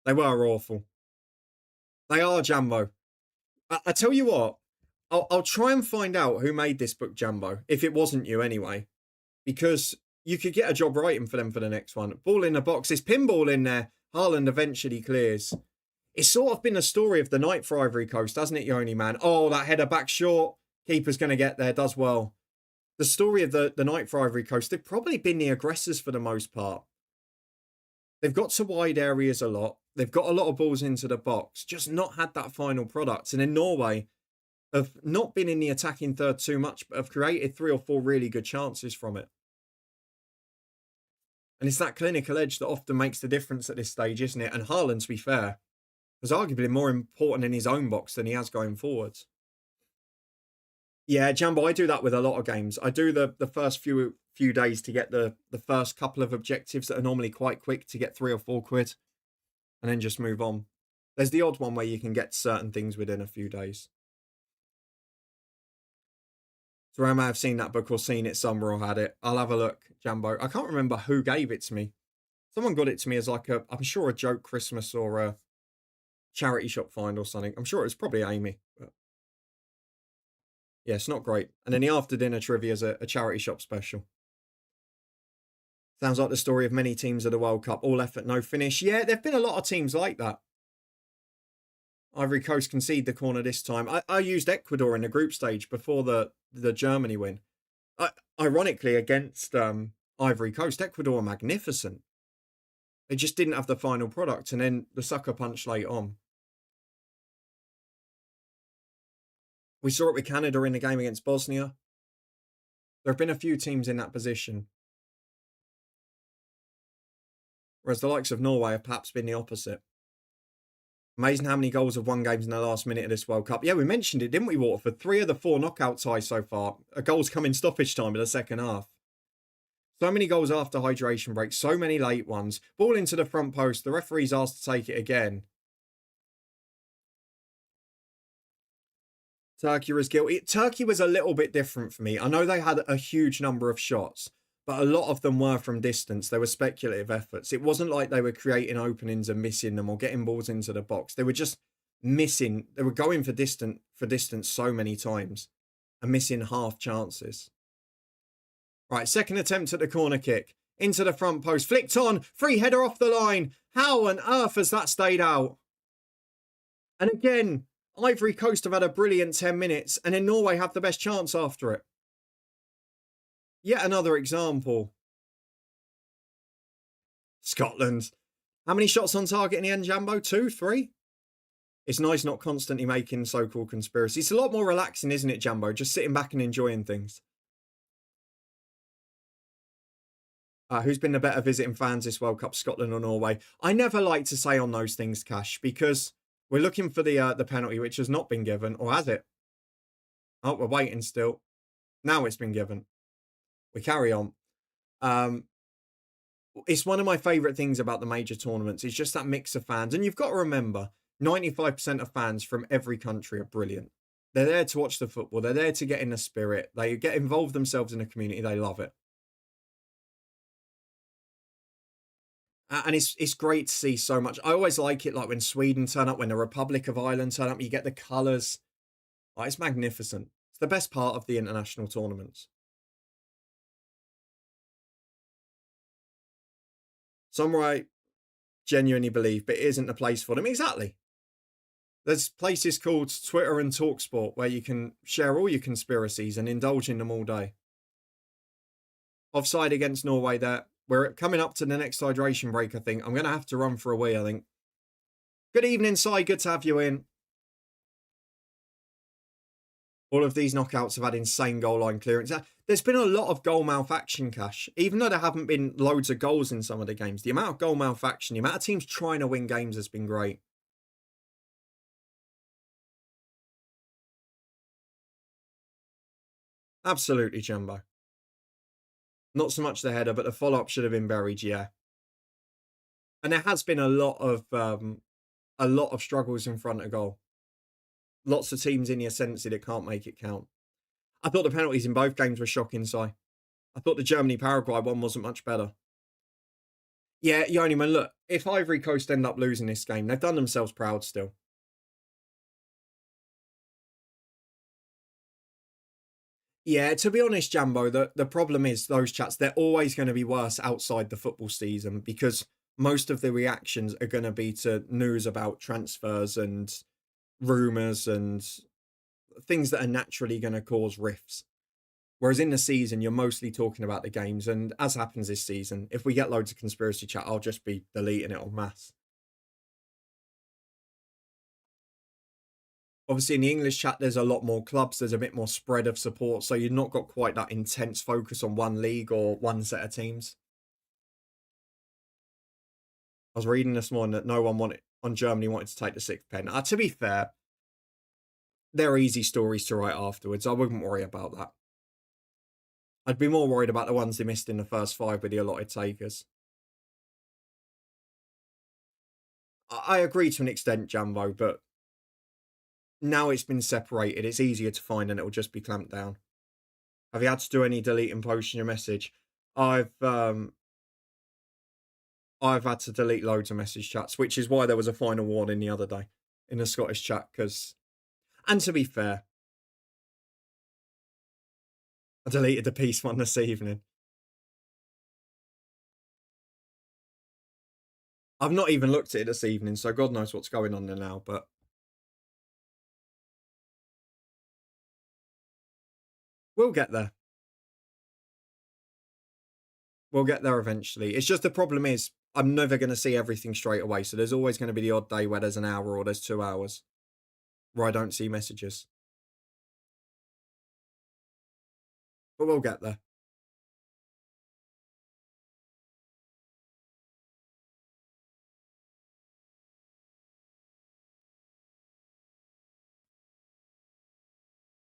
They were awful. They are, Jambo. I tell you what, I'll try and find out who made this book, Jambo, if it wasn't you anyway, because you could get a job writing for them for the next one. Ball in the box. There's pinball in there. Haaland eventually clears. It's sort of been a story of the night for Ivory Coast, hasn't it, Yoni, man? Oh, that header back short. Keeper's going to get there. Does well. The story of the night for Ivory Coast, they've probably been the aggressors for the most part. They've got to wide areas a lot. They've got a lot of balls into the box. Just not had that final product. And in Norway, have not been in the attacking third too much, but have created 3 or 4 really good chances from it. And it's that clinical edge that often makes the difference at this stage, isn't it? And Haaland, to be fair, was arguably more important in his own box than he has going forwards. Yeah, Jambo, I do that with a lot of games. I do the first few days to get the first couple of objectives that are normally quite quick to get 3 or 4 quid and then just move on. There's the odd one where you can get certain things within a few days. So I may have seen that book or seen it somewhere or had it. I'll have a look, Jambo. I can't remember who gave it to me. Someone got it to me as like I'm sure a joke Christmas or a charity shop find or something. I'm sure it was probably Amy. But yeah, it's not great. And then the after dinner trivia is a charity shop special. Sounds like the story of many teams of the World Cup. All effort, no finish. Yeah, there have been a lot of teams like that. Ivory Coast concede the corner this time. I used Ecuador in the group stage before the Germany win. Ironically, against Ivory Coast, Ecuador are magnificent. They just didn't have the final product, and then the sucker punch late on. We saw it with Canada in the game against Bosnia. There have been a few teams in that position. Whereas the likes of Norway have perhaps been the opposite. Amazing how many goals have won games in the last minute of this World Cup. Yeah, we mentioned it, didn't we, Waterford? 3 of the 4 knockout ties so far. A goal's come in stoppage time in the second half. So many goals after hydration break. So many late ones. Ball into the front post. The referee's asked to take it again. Turkey was guilty. Turkey was a little bit different for me. I know they had a huge number of shots, but a lot of them were from distance. They were speculative efforts. It wasn't like they were creating openings and missing them or getting balls into the box. They were just missing. They were going for distance so many times and missing half chances. Right, second attempt at the corner kick. Into the front post. Flicked on. Free header off the line. How on earth has that stayed out? And again, Ivory Coast have had a brilliant 10 minutes and then Norway have the best chance after it. Yet another example. Scotland. How many shots on target in the end, Jambo? 2, 3? It's nice not constantly making so-called conspiracies. It's a lot more relaxing, isn't it, Jambo? Just sitting back and enjoying things. Who's been the better visiting fans this World Cup, Scotland or Norway? I never like to say on those things, Cash, because we're looking for the penalty, which has not been given. Or has it? Oh, we're waiting still. Now it's been given. We carry on. It's one of my favourite things about the major tournaments. It's just that mix of fans. And you've got to remember, 95% of fans from every country are brilliant. They're there to watch the football. They're there to get in the spirit. They get involved themselves in the community. They love it. And it's great to see so much. I always like it, like when Sweden turn up, when the Republic of Ireland turn up, you get the colours. Like, it's magnificent. It's the best part of the international tournaments. Some I genuinely believe, but it isn't the place for them. Exactly. There's places called Twitter and Talksport where you can share all your conspiracies and indulge in them all day. Offside against Norway there. We're coming up to the next hydration break, I think. I'm going to have to run for a wee, I think. Good evening, Si. Good to have you in. All of these knockouts have had insane goal line clearance. There's been a lot of goal mouth action, Cash. Even though there haven't been loads of goals in some of the games, the amount of goal mouth action, the amount of teams trying to win games has been great. Absolutely, Jumbo. Not so much the header, but the follow-up should have been buried, yeah. And there has been a lot of struggles in front of goal. Lots of teams in the Ascensi that can't make it count. I thought the penalties in both games were shocking, Si. I thought the Germany-Paraguay one wasn't much better. Yeah, Yoniman, look, if Ivory Coast end up losing this game, they've done themselves proud still. Yeah, to be honest, Jambo, the problem is those chats, they're always going to be worse outside the football season because most of the reactions are going to be to news about transfers and rumours and things that are naturally going to cause rifts. Whereas in the season, you're mostly talking about the games. And as happens this season, if we get loads of conspiracy chat, I'll just be deleting it en masse. Obviously, in the English chat, there's a lot more clubs. There's a bit more spread of support. So you've not got quite that intense focus on one league or one set of teams. I was reading this morning that no one on Germany wanted to take the sixth pen. To be fair, they're easy stories to write afterwards. I wouldn't worry about that. I'd be more worried about the ones they missed in the first five with the allotted takers. I agree to an extent, Jumbo, but now it's been separated, it's easier to find and it'll just be clamped down. Have you had to do any delete and post in your message? I've had to delete loads of message chats, which is why there was a final warning the other day in the Scottish chat. And to be fair, I deleted the peace one this evening. I've not even looked at it this evening, so God knows what's going on there now, but we'll get there. We'll get there eventually. It's just the problem is I'm never going to see everything straight away. So there's always going to be the odd day where there's an hour or there's 2 hours where I don't see messages. But we'll get there.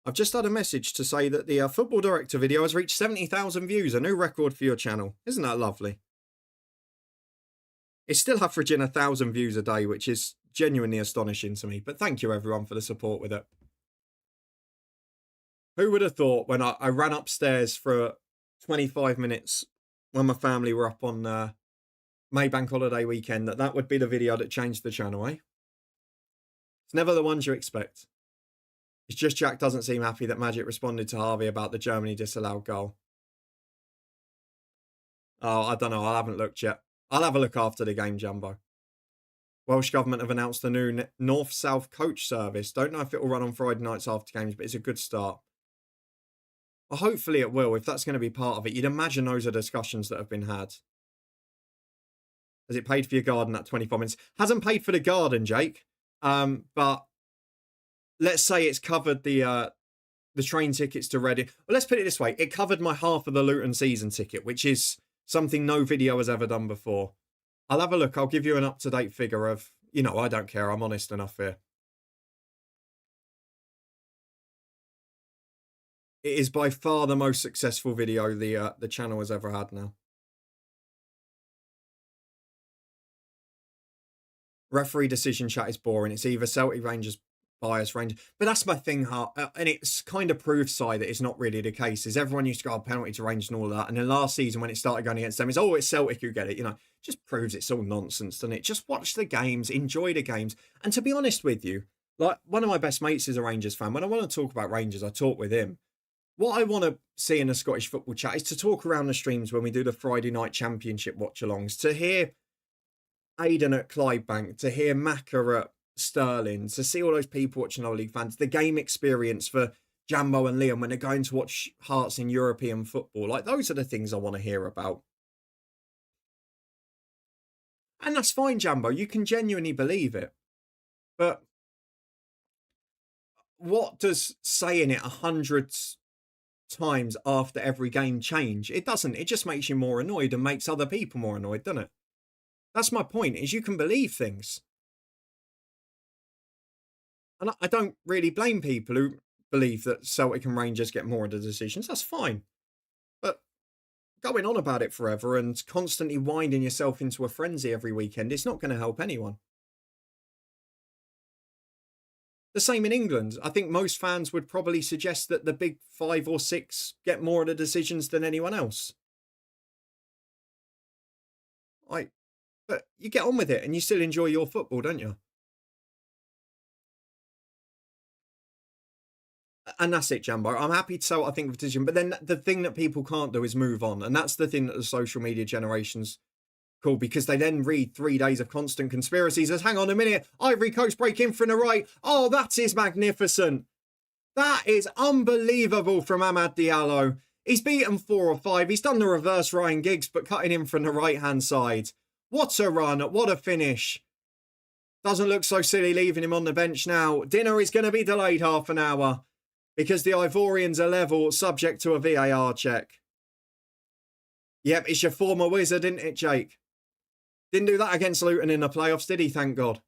I've just had a message to say that the football director video has reached 70,000 views, a new record for your channel. Isn't that lovely? It's still averaging 1,000 views a day, which is genuinely astonishing to me. But thank you, everyone, for the support with it. Who would have thought when I ran upstairs for 25 minutes when my family were up on Maybank holiday weekend that would be the video that changed the channel, eh? It's never the ones you expect. It's just Jack doesn't seem happy that Magic responded to Harvey about the Germany disallowed goal. Oh, I don't know. I haven't looked yet. I'll have a look after the game, Jumbo. Welsh Government have announced a new North-South coach service. Don't know if it will run on Friday nights after games, but it's a good start. Well, hopefully it will, if that's going to be part of it. You'd imagine those are discussions that have been had. Has it paid for your garden at 25 minutes? Hasn't paid for the garden, Jake. But let's say it's covered the train tickets to Reading. Well, let's put it this way. It covered my half of the Luton season ticket, which is something no video has ever done before. I'll have a look. I'll give you an up-to-date figure of, I don't care. I'm honest enough here. It is by far the most successful video the channel has ever had now. Referee decision chat is boring. It's either Celtic Rangers bias Rangers, but that's my thing, Hart, and it's kind of proves side that it's not really the case. Is everyone used to go penalty to Rangers and all of that, and then last season when it started going against them, it's Celtic who get it. Just proves it's all nonsense, doesn't it? Just watch the games, enjoy the games, and to be honest with you, like one of my best mates is a Rangers fan. When I want to talk about Rangers, I talk with him. What I want to see in a Scottish football chat is to talk around the streams when we do the Friday night championship watch-alongs, to hear Aidan at Clydebank, to hear Macca at Sterling, to see all those people watching our league fans, the game experience for Jambo and Liam when they're going to watch Hearts in European football. Like, those are the things I want to hear about. And that's fine, Jambo. You can genuinely believe it. But what does saying it 100 times after every game change? It doesn't. It just makes you more annoyed and makes other people more annoyed, doesn't it? That's my point, is you can believe things. And I don't really blame people who believe that Celtic and Rangers get more of the decisions. That's fine. But going on about it forever and constantly winding yourself into a frenzy every weekend, it's not going to help anyone. The same in England. I think most fans would probably suggest that the big 5 or 6 get more of the decisions than anyone else. But you get on with it and you still enjoy your football, don't you? And that's it, Jambo. I'm happy to say what I think of the decision. But then the thing that people can't do is move on. And that's the thing that the social media generation's cool, because they then read 3 days of constant conspiracies as, hang on a minute, Ivory Coast break in from the right. Oh, that is magnificent. That is unbelievable from Amad Diallo. He's beaten 4 or 5. He's done the reverse Ryan Giggs, but cutting in from the right-hand side. What a run. What a finish. Doesn't look so silly leaving him on the bench now. Dinner is going to be delayed half an hour because the Ivorians are level, subject to a VAR check. Yep, it's your former wizard, isn't it, Jake? Didn't do that against Luton in the playoffs, did he? Thank God.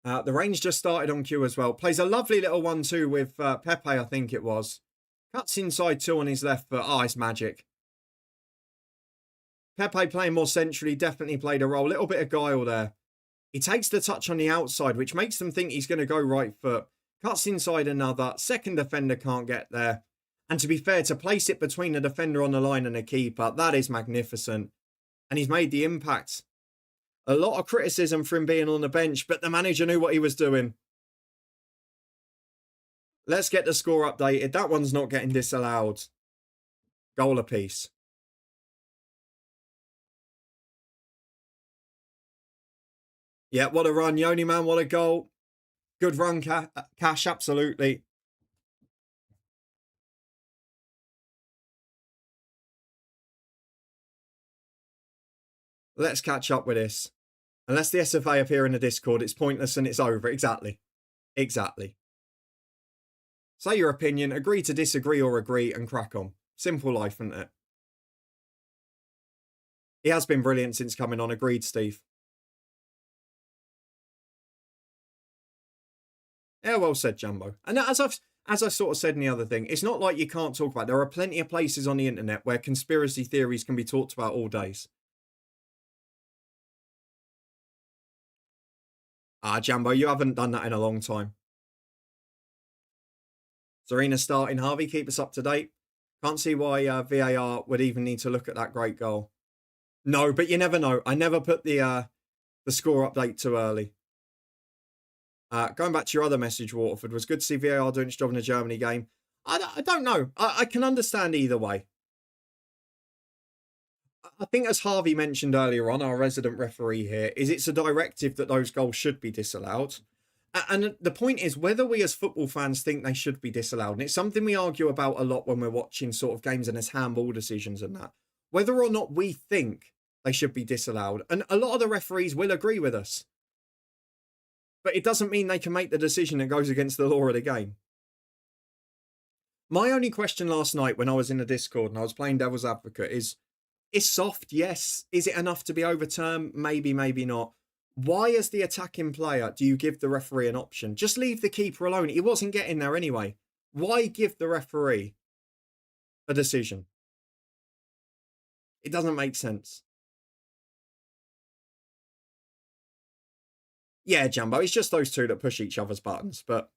The range just started on cue as well. Plays a lovely little 1-2 with Pepe, I think it was. Cuts inside 2 on his left foot. Oh, it's magic. Pepe playing more centrally definitely played a role. Little bit of guile there. He takes the touch on the outside, which makes them think he's going to go right foot. Cuts inside another. Second defender can't get there. And to be fair, to place it between the defender on the line and the keeper, that is magnificent. And he's made the impact. A lot of criticism for him being on the bench, but the manager knew what he was doing. Let's get the score updated. That one's not getting disallowed. Goal apiece. Yeah, what a run. Yoni man, what a goal. Good run, Cash, absolutely. Let's catch up with this. Unless the SFA appear in the Discord, it's pointless and it's over. Exactly. Exactly. Say your opinion, agree to disagree or agree, and crack on. Simple life, isn't it? He has been brilliant since coming on. Agreed, Steve. Yeah, well said, Jumbo. And as I sort of said in the other thing, it's not like you can't talk about it. There are plenty of places on the internet where conspiracy theories can be talked about all days. Jumbo, you haven't done that in a long time. Serena starting. Harvey, keep us up to date. Can't see why VAR would even need to look at that great goal. No, but you never know. I never put the score update too early. Going back to your other message, Waterford, was good to see VAR doing its job in the Germany game. I don't know. I can understand either way. I think, as Harvey mentioned earlier on, our resident referee here, is it's a directive that those goals should be disallowed. And the point is whether we as football fans think they should be disallowed. And it's something we argue about a lot when we're watching sort of games and there's handball decisions and that. Whether or not we think they should be disallowed. And a lot of the referees will agree with us. But it doesn't mean they can make the decision that goes against the law of the game. My only question last night when I was in the Discord and I was playing devil's advocate is soft, yes. Is it enough to be overturned? Maybe, maybe not. Why, as the attacking player, do you give the referee an option? Just leave the keeper alone. He wasn't getting there anyway. Why give the referee a decision? It doesn't make sense. Yeah, Jumbo, it's just those two that push each other's buttons, but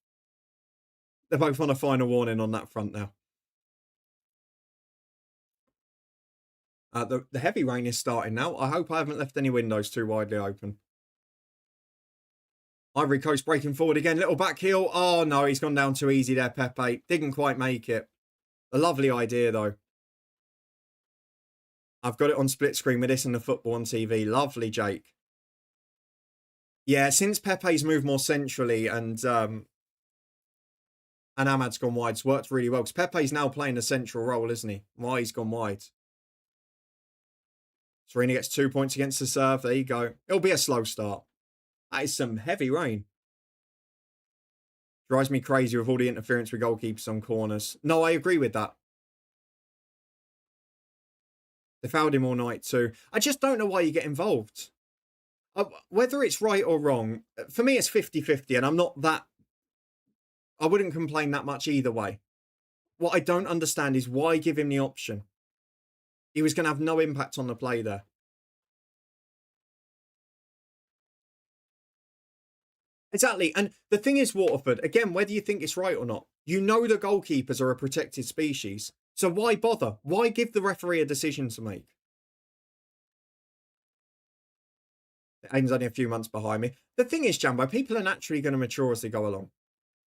they're both on a final warning on that front now. The heavy rain is starting now. I hope I haven't left any windows too widely open. Ivory Coast breaking forward again. Little back heel. Oh, no, he's gone down too easy there, Pepe. Didn't quite make it. A lovely idea, though. I've got it on split screen with this and the football on TV. Lovely, Jake. Yeah, since Pepe's moved more centrally and Ahmad's gone wide, it's worked really well. Because Pepe's now playing a central role, isn't he? Why he's gone wide. Serena gets 2 points against the serve. There you go. It'll be a slow start. That is some heavy rain. Drives me crazy with all the interference with goalkeepers on corners. No, I agree with that. They fouled him all night too. I just don't know why you get involved. Whether it's right or wrong, for me it's 50-50 and I'm not that... I wouldn't complain that much either way. What I don't understand is why give him the option. He was going to have no impact on the play there. Exactly. And the thing is, Waterford, again, whether you think it's right or not, you know the goalkeepers are a protected species. So why bother? Why give the referee a decision to make? Aim's only a few months behind me. The thing is, Jambo, people are naturally going to mature as they go along.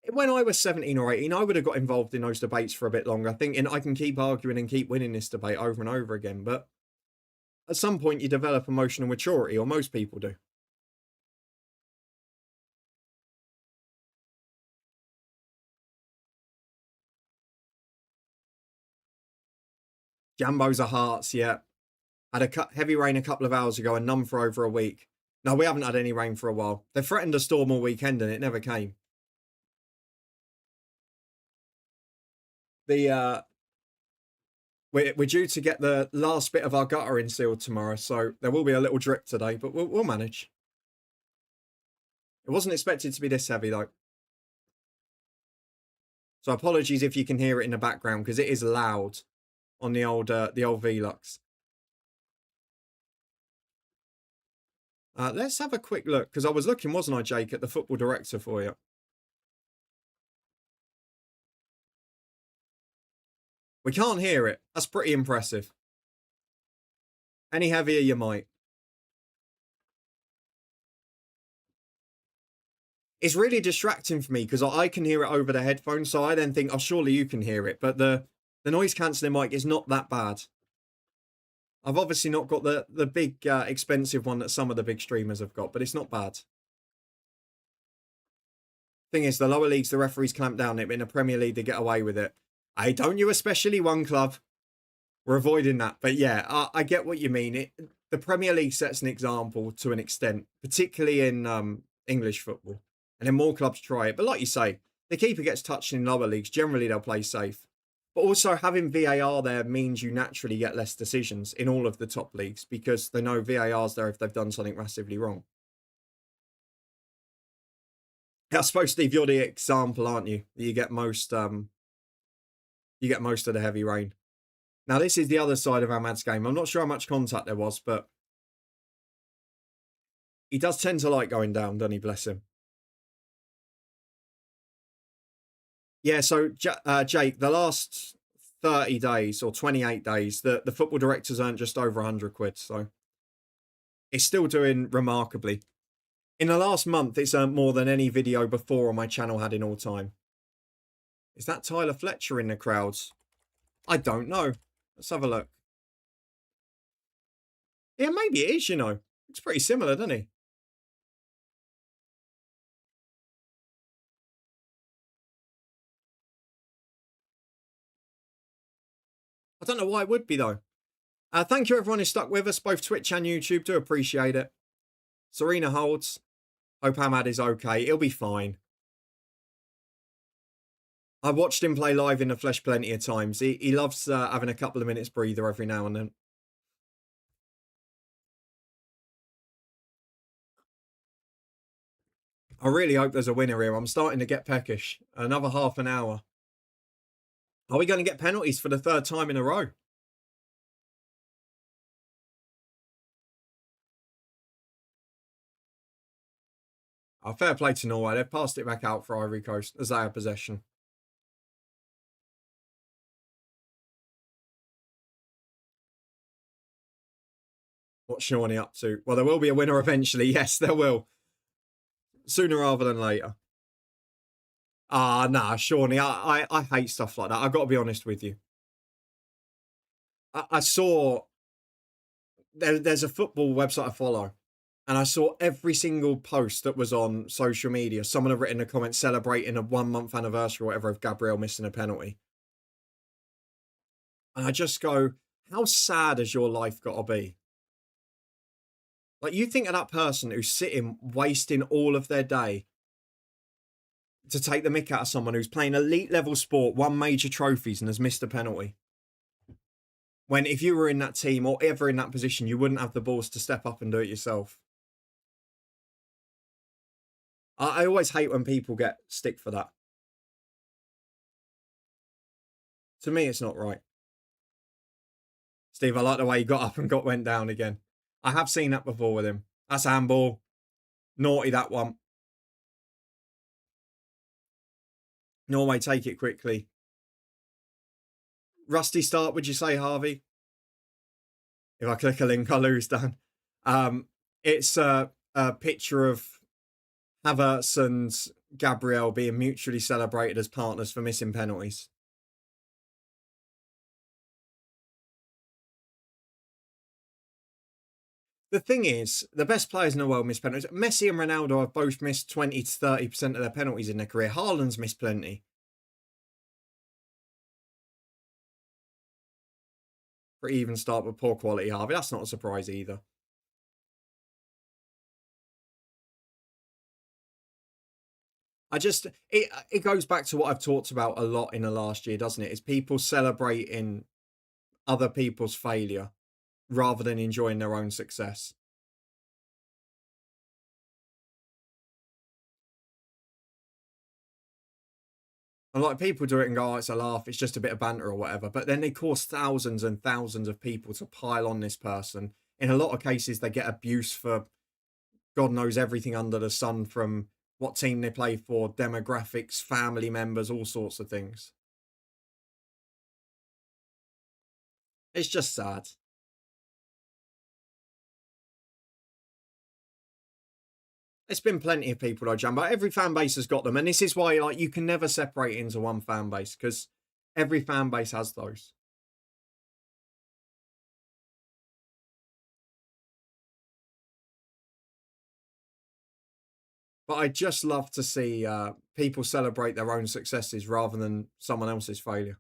When I was 17 or 18, I would have got involved in those debates for a bit longer, thinking I can keep arguing and keep winning this debate over and over again. But at some point, you develop emotional maturity, or most people do. Jambos are hearts, yeah. Had a heavy rain a couple of hours ago and none for over a week. No, we haven't had any rain for a while. They threatened a storm all weekend and it never came. We're due to get the last bit of our gutter in sealed tomorrow, so there will be a little drip today, but we'll manage. It wasn't expected to be this heavy though. So apologies if you can hear it in the background because it is loud on the old Velux. Let's have a quick look because I was looking, wasn't I, Jake, at the football director for you. We can't hear it. That's pretty impressive. Any heavier, you might. It's really distracting for me because I can hear it over the headphones, so I then think, oh, surely you can hear it. But the noise cancelling mic is not that bad. I've obviously not got the big expensive one that some of the big streamers have got, but it's not bad. Thing is, the lower leagues, the referees clamp down on it, but in the Premier League, they get away with it. Hey, don't you especially one club? We're avoiding that. But yeah, I get what you mean. The Premier League sets an example to an extent, particularly in English football. And then more clubs try it. But like you say, the keeper gets touched in lower leagues. Generally, they'll play safe. But also having VAR there means you naturally get less decisions in all of the top leagues because they know VAR's there if they've done something massively wrong. I suppose, Steve, you're the example, aren't you? You get most of the heavy rain. Now, this is the other side of Ahmad's game. I'm not sure how much contact there was, but he does tend to like going down, doesn't he? Bless him. Yeah, so Jake, the last 30 days or 28 days, the football directors earned just over 100 quid. So it's still doing remarkably. In the last month, it's earned more than any video before on my channel had in all time. Is that Tyler Fletcher in the crowds? I don't know. Let's have a look. Yeah, maybe it is, you know. It's pretty similar, doesn't he? I don't know why it would be, though. Thank you, everyone who stuck with us, both Twitch and YouTube. Do appreciate it. Serena holds. Hope Ahmad is okay. He'll be fine. I watched him play live in the flesh plenty of times. He loves having a couple of minutes breather every now and then. I really hope there's a winner here. I'm starting to get peckish. Another half an hour. Are we going to get penalties for the third time in a row? Fair play to Norway. They've passed it back out for Ivory Coast as they have possession. What's Shawnee up to? Well, there will be a winner eventually. Yes, there will. Sooner rather than later. Nah, Shawnee. I hate stuff like that. I've got to be honest with you. I saw there's a football website I follow, and I saw every single post that was on social media. Someone had written a comment celebrating a 1 month anniversary or whatever of Gabriel missing a penalty. And I just go, how sad has your life got to be? Like, you think of that person who's sitting, wasting all of their day to take the mick out of someone who's playing elite level sport, won major trophies, and has missed a penalty. When if you were in that team or ever in that position, you wouldn't have the balls to step up and do it yourself. I always hate when people get stick for that. To me, it's not right. Steve, I like the way he got up and went down again. I have seen that before with him. That's handball. Naughty, that one. Norway take it quickly. Rusty start, would you say, Harvey? If I click a link, I lose, Dan. It's a picture of Havertz and Gabriel being mutually celebrated as partners for missing penalties. The thing is, the best players in the world miss penalties. Messi and Ronaldo have both missed 20 to 30% of their penalties in their career. Haaland's missed plenty. Pretty even start with poor quality, Harvey. That's not a surprise either. It goes back to what I've talked about a lot in the last year, doesn't it? It's people celebrating other people's failure rather than enjoying their own success. And like, people do it and go, oh, it's a laugh, it's just a bit of banter or whatever. But then they cause thousands and thousands of people to pile on this person. In a lot of cases, they get abuse for God knows everything under the sun, from what team they play for, demographics, family members, all sorts of things. It's just sad. There's been plenty of people though, Jumbo. Every fan base has got them. And this is why, like, you can never separate it into one fan base, because every fan base has those. But I just love to see people celebrate their own successes rather than someone else's failure.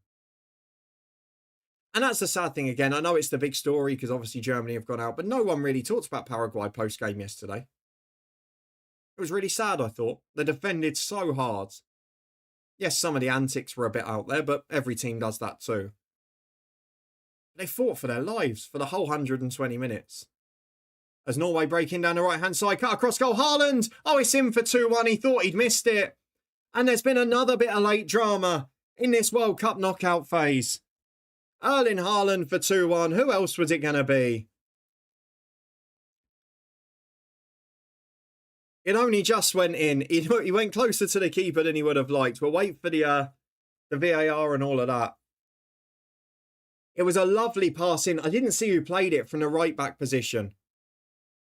And that's the sad thing again. I know it's the big story because obviously Germany have gone out, but no one really talked about Paraguay post-game yesterday. It was really sad, I thought. They defended so hard. Yes, some of the antics were a bit out there, but every team does that too. They fought for their lives for the whole 120 minutes. As Norway breaking down the right-hand side, cut across goal, Haaland! Oh, it's in for 2-1. He thought he'd missed it. And there's been another bit of late drama in this World Cup knockout phase. Erling Haaland for 2-1. Who else was it going to be? It only just went in. He went closer to the keeper than he would have liked. We'll wait for the VAR and all of that. It was a lovely pass in. I didn't see who played it from the right-back position.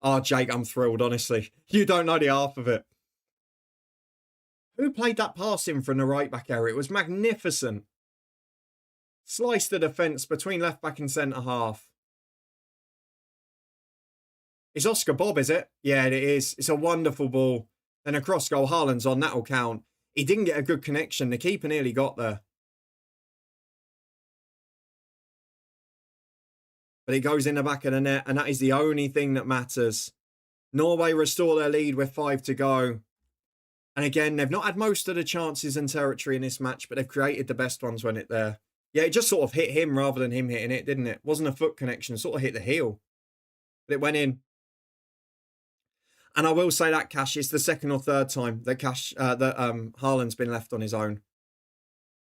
Oh, Jake, I'm thrilled, honestly. You don't know the half of it. Who played that pass in from the right-back area? It was magnificent. Sliced the defence between left-back and centre-half. It's Oscar Bob, is it? Yeah, it is. It's a wonderful ball. Then a cross goal. Haaland's on. That'll count. He didn't get a good connection. The keeper nearly got there. But it goes in the back of the net, and that is the only thing that matters. Norway restore their lead with 5 to go. And again, they've not had most of the chances and territory in this match, but they've created the best ones when it's there. Yeah, it just sort of hit him rather than him hitting it, didn't it? Wasn't a foot connection, sort of hit the heel. But it went in. And I will say that, Cash, is the second or third time that Haaland's been left on his own.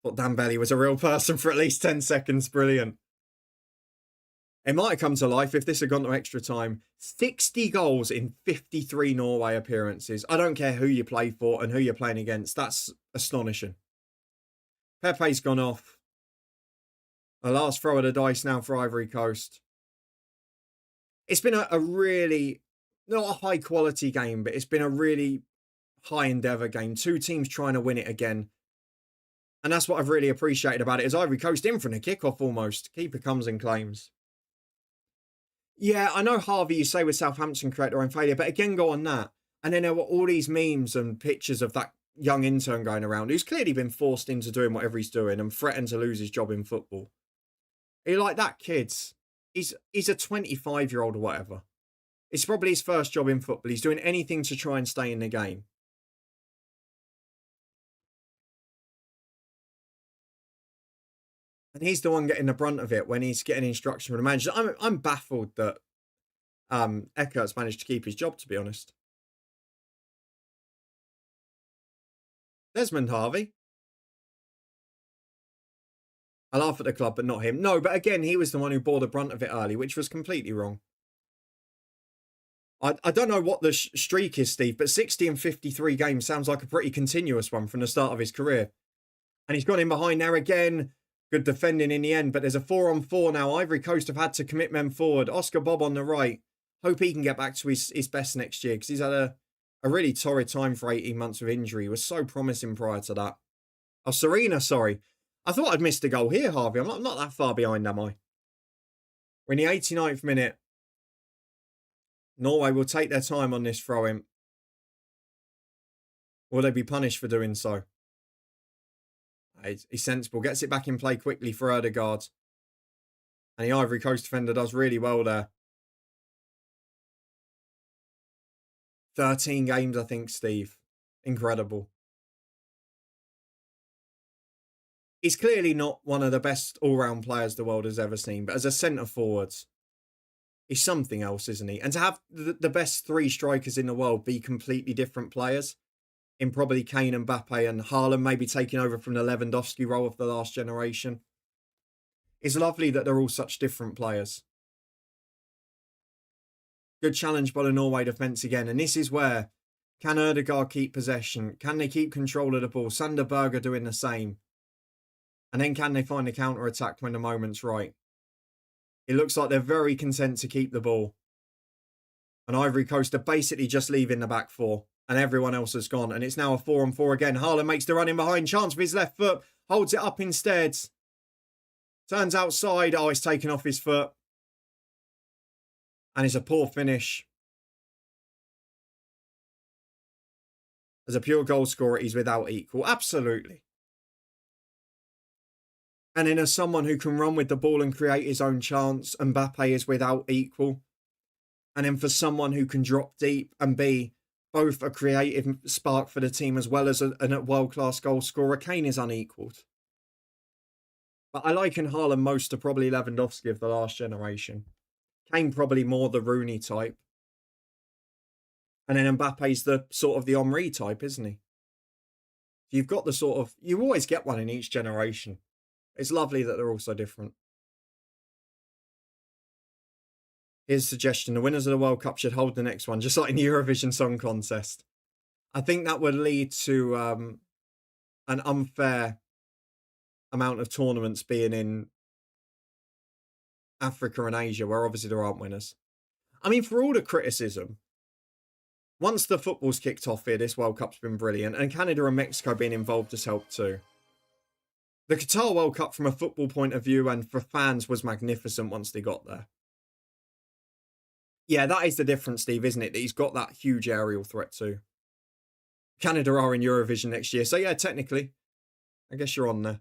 But Dan Belly was a real person for at least 10 seconds. Brilliant. It might have come to life if this had gone to extra time. 60 goals in 53 Norway appearances. I don't care who you play for and who you're playing against. That's astonishing. Pepe's gone off. The last throw of the dice now for Ivory Coast. It's been a really, not a high quality game, but it's been a really high endeavour game. Two teams trying to win it again. And that's what I've really appreciated about it, is Ivory Coast in from the kickoff almost. Keeper comes and claims. Yeah, I know, Harvey, you say with Southampton correct or in failure, but again, go on that. And then there were all these memes and pictures of that young intern going around who's clearly been forced into doing whatever he's doing and threatened to lose his job in football. You're like, that kid's, he's a 25-year-old or whatever. It's probably his first job in football. He's doing anything to try and stay in the game. And he's the one getting the brunt of it when he's getting instruction from the manager. I'm baffled that Eckert's managed to keep his job, to be honest. Desmond Harvey. I laugh at the club, but not him. No, but again, he was the one who bore the brunt of it early, which was completely wrong. I don't know what the streak is, Steve, but 60 and 53 games sounds like a pretty continuous one from the start of his career. And he's gone in behind there again. Good defending in the end, but there's a 4-on-4 now. Ivory Coast have had to commit men forward. Oscar Bob on the right. Hope he can get back to his best next year, because he's had a really torrid time for 18 months with injury. He was so promising prior to that. Oh, Serena, sorry. I thought I'd missed a goal here, Harvey. I'm not that far behind, am I? We're in the 89th minute. Norway will take their time on this throw-in. Will they be punished for doing so? He's sensible. Gets it back in play quickly for Erdegaard. And the Ivory Coast defender does really well there. 13 games, I think, Steve. Incredible. He's clearly not one of the best all-round players the world has ever seen, but as a centre-forward, he's something else, isn't he? And to have the best three strikers in the world be completely different players, in probably Kane and Mbappe and Haaland maybe taking over from the Lewandowski role of the last generation. It's lovely that they're all such different players. Good challenge by the Norway defence again. And this is where, can Erdegaard keep possession? Can they keep control of the ball? Sander Berge doing the same. And then can they find a counter-attack when the moment's right? It looks like they're very content to keep the ball. And Ivory Coast are basically just leaving the back four. And everyone else has gone. And it's now a 4-on-4 again. Haaland makes the run in behind. Chance for his left foot. Holds it up instead. Turns outside. Oh, it's taken off his foot. And it's a poor finish. As a pure goal scorer, he's without equal. Absolutely. And then as someone who can run with the ball and create his own chance, Mbappe is without equal. And then for someone who can drop deep and be both a creative spark for the team as well as a world-class goal scorer, Kane is unequalled. But I liken Haaland most to probably Lewandowski of the last generation. Kane probably more the Rooney type. And then Mbappe's the sort of the Henry type, isn't he? You've got the sort of, you always get one in each generation. It's lovely that they're all so different. Here's a suggestion. The winners of the World Cup should hold the next one, just like in the Eurovision Song Contest. I think that would lead to an unfair amount of tournaments being in Africa and Asia, where obviously there aren't winners. I mean, for all the criticism, once the football's kicked off here, this World Cup's been brilliant. And Canada and Mexico being involved has helped too. The Qatar World Cup from a football point of view and for fans was magnificent once they got there. Yeah, that is the difference, Steve, isn't it? That he's got that huge aerial threat too. Canada are in Eurovision next year. So yeah, technically, I guess you're on there.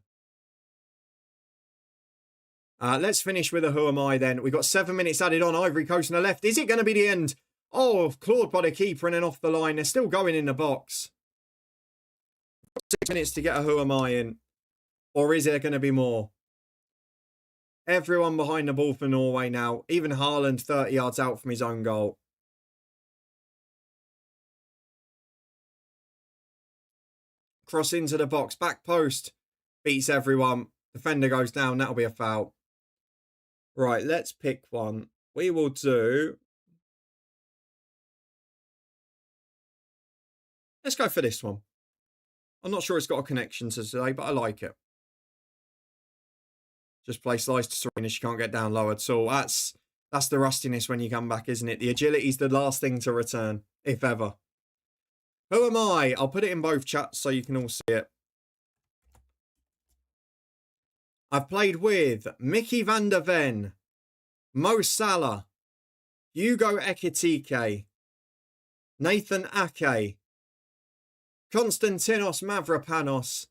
Let's finish with a who am I then. We've got 7 minutes added on. Ivory Coast on the left. Is it going to be the end? Oh, clawed by the keeper and then off the line. They're still going in the box. 6 minutes to get a who am I in. Or is there going to be more? Everyone behind the ball for Norway now. Even Haaland 30 yards out from his own goal. Cross into the box. Back post. Beats everyone. Defender goes down. That'll be a foul. Right, let's pick one. We will do... Let's go for this one. I'm not sure it's got a connection to today, but I like it. Just play slice to Serenus. You can't get down low at all. That's the rustiness when you come back, isn't it? The agility's the last thing to return, if ever. Who am I? I'll put it in both chats so you can all see it. I've played with Mickey van der Ven, Mo Salah, Hugo Ekitike, Nathan Ake, Konstantinos Mavropanos,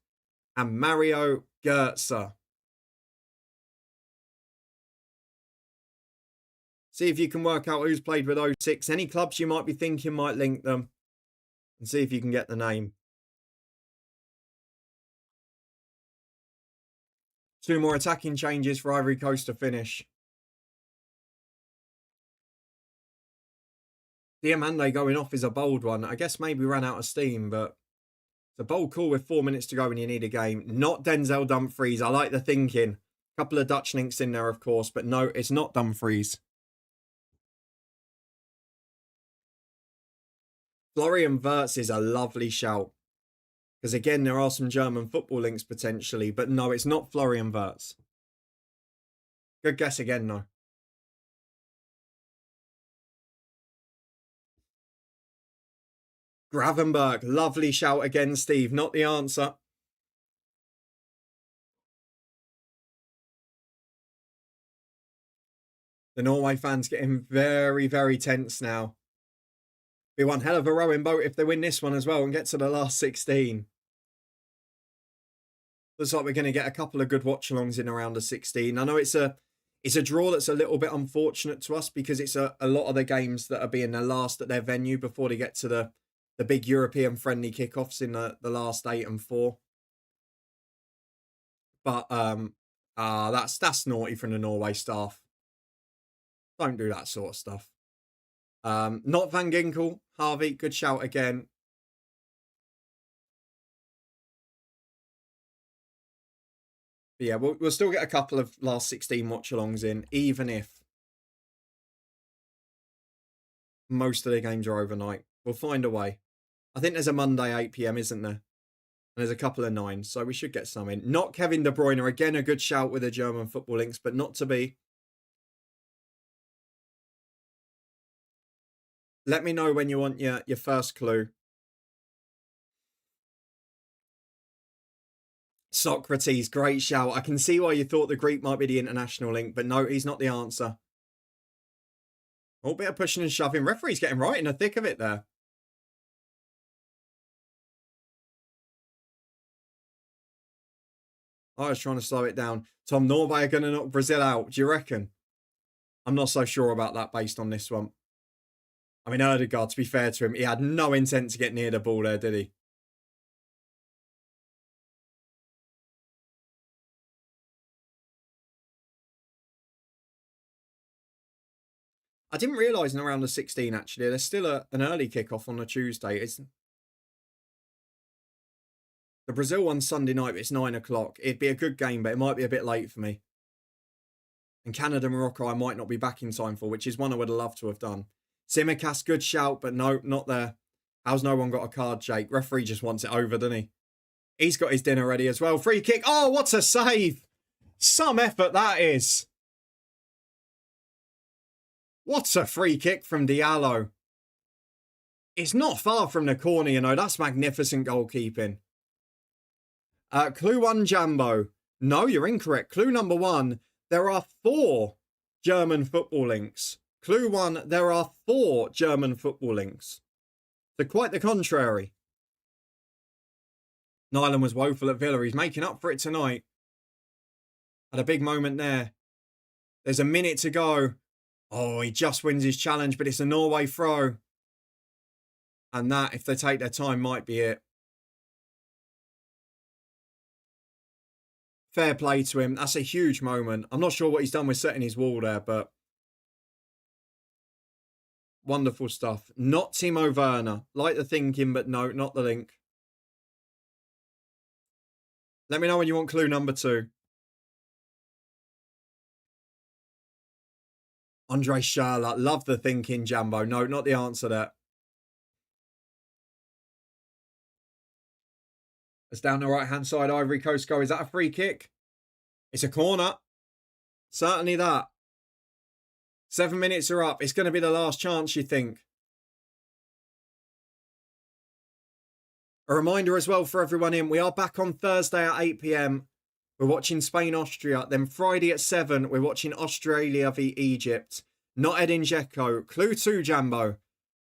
and Mario Götze. See if you can work out who's played with 06. Any clubs you might be thinking might link them. And see if you can get the name. 2 more attacking changes for Ivory Coast to finish. Diamande going off is a bold one. I guess maybe ran out of steam, but it's a bold call with 4 minutes to go when you need a game. Not Denzel Dumfries. I like the thinking. A couple of Dutch links in there, of course, but no, it's not Dumfries. Florian Wirtz is a lovely shout. Because again, there are some German football links potentially, but no, it's not Florian Wirtz. Good guess again, though. Gravenberg, lovely shout again, Steve. Not the answer. The Norway fans getting very, very tense now. Be one hell of a rowing boat if they win this one as well and get to the last 16. Looks like we're going to get a couple of good watch-alongs in around the 16. I know it's a draw that's a little bit unfortunate to us because it's a lot of the games that are being the last at their venue before they get to the big European friendly kickoffs in the last 8 and 4. But that's naughty from the Norway staff. Don't do that sort of stuff. Not Van Ginkel. Harvey, good shout again. But yeah, we'll still get a couple of last 16 watch-alongs in, even if most of the games are overnight. We'll find a way. I think there's a Monday 8 PM, isn't there? And there's a couple of 9s, so we should get some in. Not Kevin De Bruyne. Again, a good shout with the German football links, but not to be. Let me know when you want your first clue. Socrates, great shout. I can see why you thought the Greek might be the international link, but no, he's not the answer. A bit of pushing and shoving. Referee's getting right in the thick of it there. I was trying to slow it down. Tom, Norway are going to knock Brazil out. Do you reckon? I'm not so sure about that based on this one. I mean, Erdegaard, to be fair to him, he had no intent to get near the ball there, did he? I didn't realise in around the 16, actually. There's still an early kickoff on a Tuesday. The Brazil one's Sunday night, but it's 9 o'clock. It'd be a good game, but it might be a bit late for me. And Canada, Morocco, I might not be back in time for, which is one I would have loved to have done. Simicast, good shout, but no, not there. How's no one got a card, Jake? Referee just wants it over, doesn't he? He's got his dinner ready as well. Free kick. Oh, what a save. Some effort that is. What a free kick from Diallo. It's not far from the corner, you know. That's magnificent goalkeeping. Clue 1, Jambo. No, you're incorrect. Clue number 1. There are 4 German football links. Clue 1, there are 4 German football links. So quite the contrary. Nyland was woeful at Villa. He's making up for it tonight. Had a big moment there. There's a minute to go. Oh, he just wins his challenge, but it's a Norway throw. And that, if they take their time, might be it. Fair play to him. That's a huge moment. I'm not sure what he's done with setting his wall there, but wonderful stuff. Not Timo Werner. Like the thinking, but no, not the link. Let me know when you want clue number 2. Andre Schürrle, love the thinking, Jambo. No, not the answer there. It's down the right-hand side, Ivory Coast goal. Is that a free kick? It's a corner. Certainly that. 7 minutes are up. It's going to be the last chance, you think. A reminder as well for everyone in, we are back on Thursday at 8 p.m. We're watching Spain-Austria. Then Friday at 7, we're watching Australia v Egypt. Not Edin Dzeko. Clue 2, Jambo.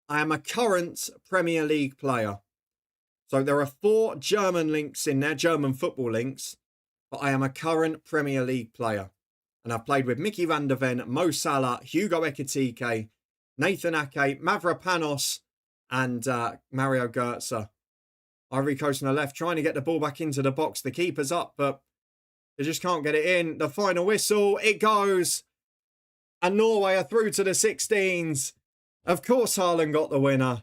I am a current Premier League player. So there are 4 German links in there, German football links. But I am a current Premier League player. And I've played with Mickey van der Ven, Mo Salah, Hugo Ekitike, Nathan Ake, Mavropanos, and Mario Götze. Ivory Coast on the left, trying to get the ball back into the box. The keeper's up, but they just can't get it in. The final whistle, it goes. And Norway are through to the 16s. Of course, Haaland got the winner.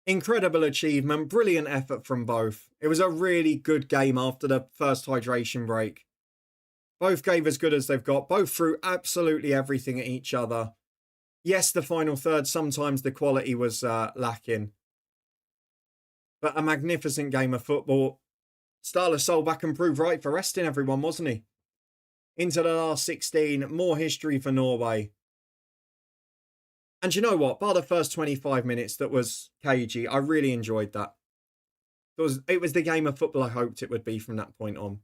Incredible achievement, brilliant effort from both. It was a really good game after the first hydration break. Both gave as good as they've got. Both threw absolutely everything at each other. Yes, the final third, sometimes the quality was lacking. But a magnificent game of football. Style of soul back and proved right for resting everyone, wasn't he? Into the last 16, more history for Norway. And you know what? Bar the first 25 minutes that was cagey, I really enjoyed that. It was the game of football I hoped it would be from that point on.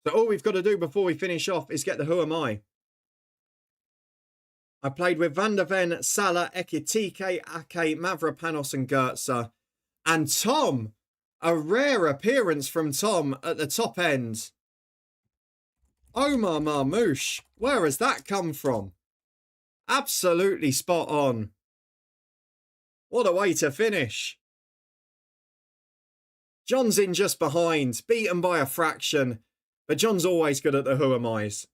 So all we've got to do before we finish off is get the Who Am I. I played with Van der Ven, Salah, Ekitike, Ake, Mavropanos and Götze. And Tom, a rare appearance from Tom at the top end. Omar Marmoush, where has that come from? Absolutely spot on. What a way to finish. John's in just behind, beaten by a fraction. But John's always good at the Who Am I's.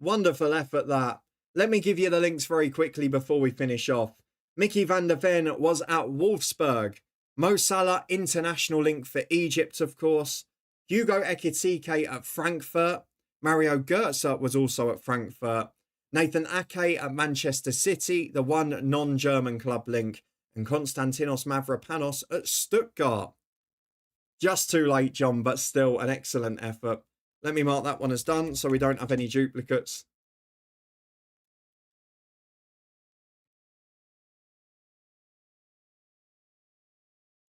Wonderful effort that. Let me give you the links very quickly before we finish off. Mickey van der Ven was at Wolfsburg. Mo Salah, international link for Egypt, of course. Hugo Ekitike at Frankfurt. Mario Götze was also at Frankfurt. Nathan Ake at Manchester City, the one non-German club link. And Konstantinos Mavropanos at Stuttgart. Just too late, John, but still an excellent effort. Let me mark that one as done so we don't have any duplicates.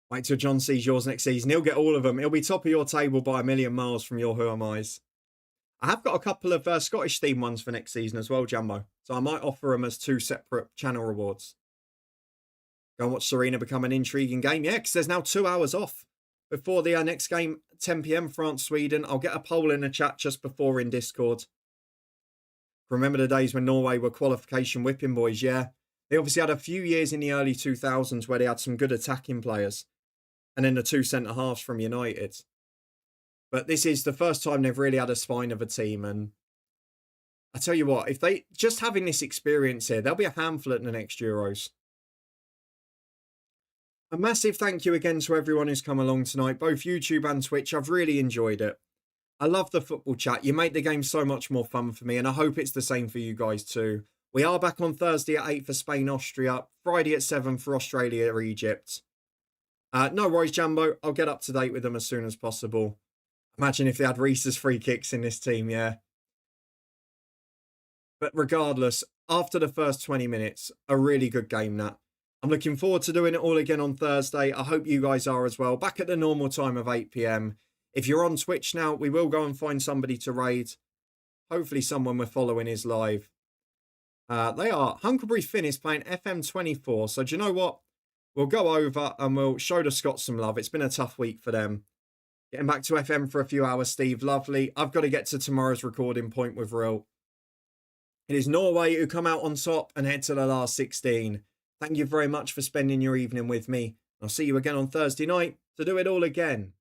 Wait till John sees yours next season. He'll get all of them. He'll be top of your table by a million miles from your Who Am I's. I have got a couple of Scottish themed ones for next season as well, Jambo. So I might offer them as 2 separate channel rewards. Go and watch Serena become an intriguing game. Yeah, because there's now 2 hours off. Before the next game, 10 p.m, France-Sweden. I'll get a poll in the chat just before in Discord. Remember the days when Norway were qualification whipping boys, yeah? They obviously had a few years in the early 2000s where they had some good attacking players. And then the 2 centre-halves from United. But this is the first time they've really had a spine of a team. And I tell you what, if they just having this experience here, they'll be a handful at the next Euros. A massive thank you again to everyone who's come along tonight, both YouTube and Twitch. I've really enjoyed it. I love the football chat. You make the game so much more fun for me, and I hope it's the same for you guys too. We are back on Thursday at 8 for Spain, Austria. Friday at 7 for Australia, Egypt. No worries, Jambo. I'll get up to date with them as soon as possible. Imagine if they had Reese's free kicks in this team, yeah. But regardless, after the first 20 minutes, a really good game, that. I'm looking forward to doing it all again on Thursday. I hope you guys are as well. Back at the normal time of 8 p.m. If you're on Twitch now, we will go and find somebody to raid. Hopefully someone we're following is live. They are. Hunkleberry Finn is playing FM24. So do you know what? We'll go over and we'll show the Scots some love. It's been a tough week for them. Getting back to FM for a few hours, Steve. Lovely. I've got to get to tomorrow's recording point with Real. It is Norway who come out on top and head to the last 16. Thank you very much for spending your evening with me. I'll see you again on Thursday night to do it all again.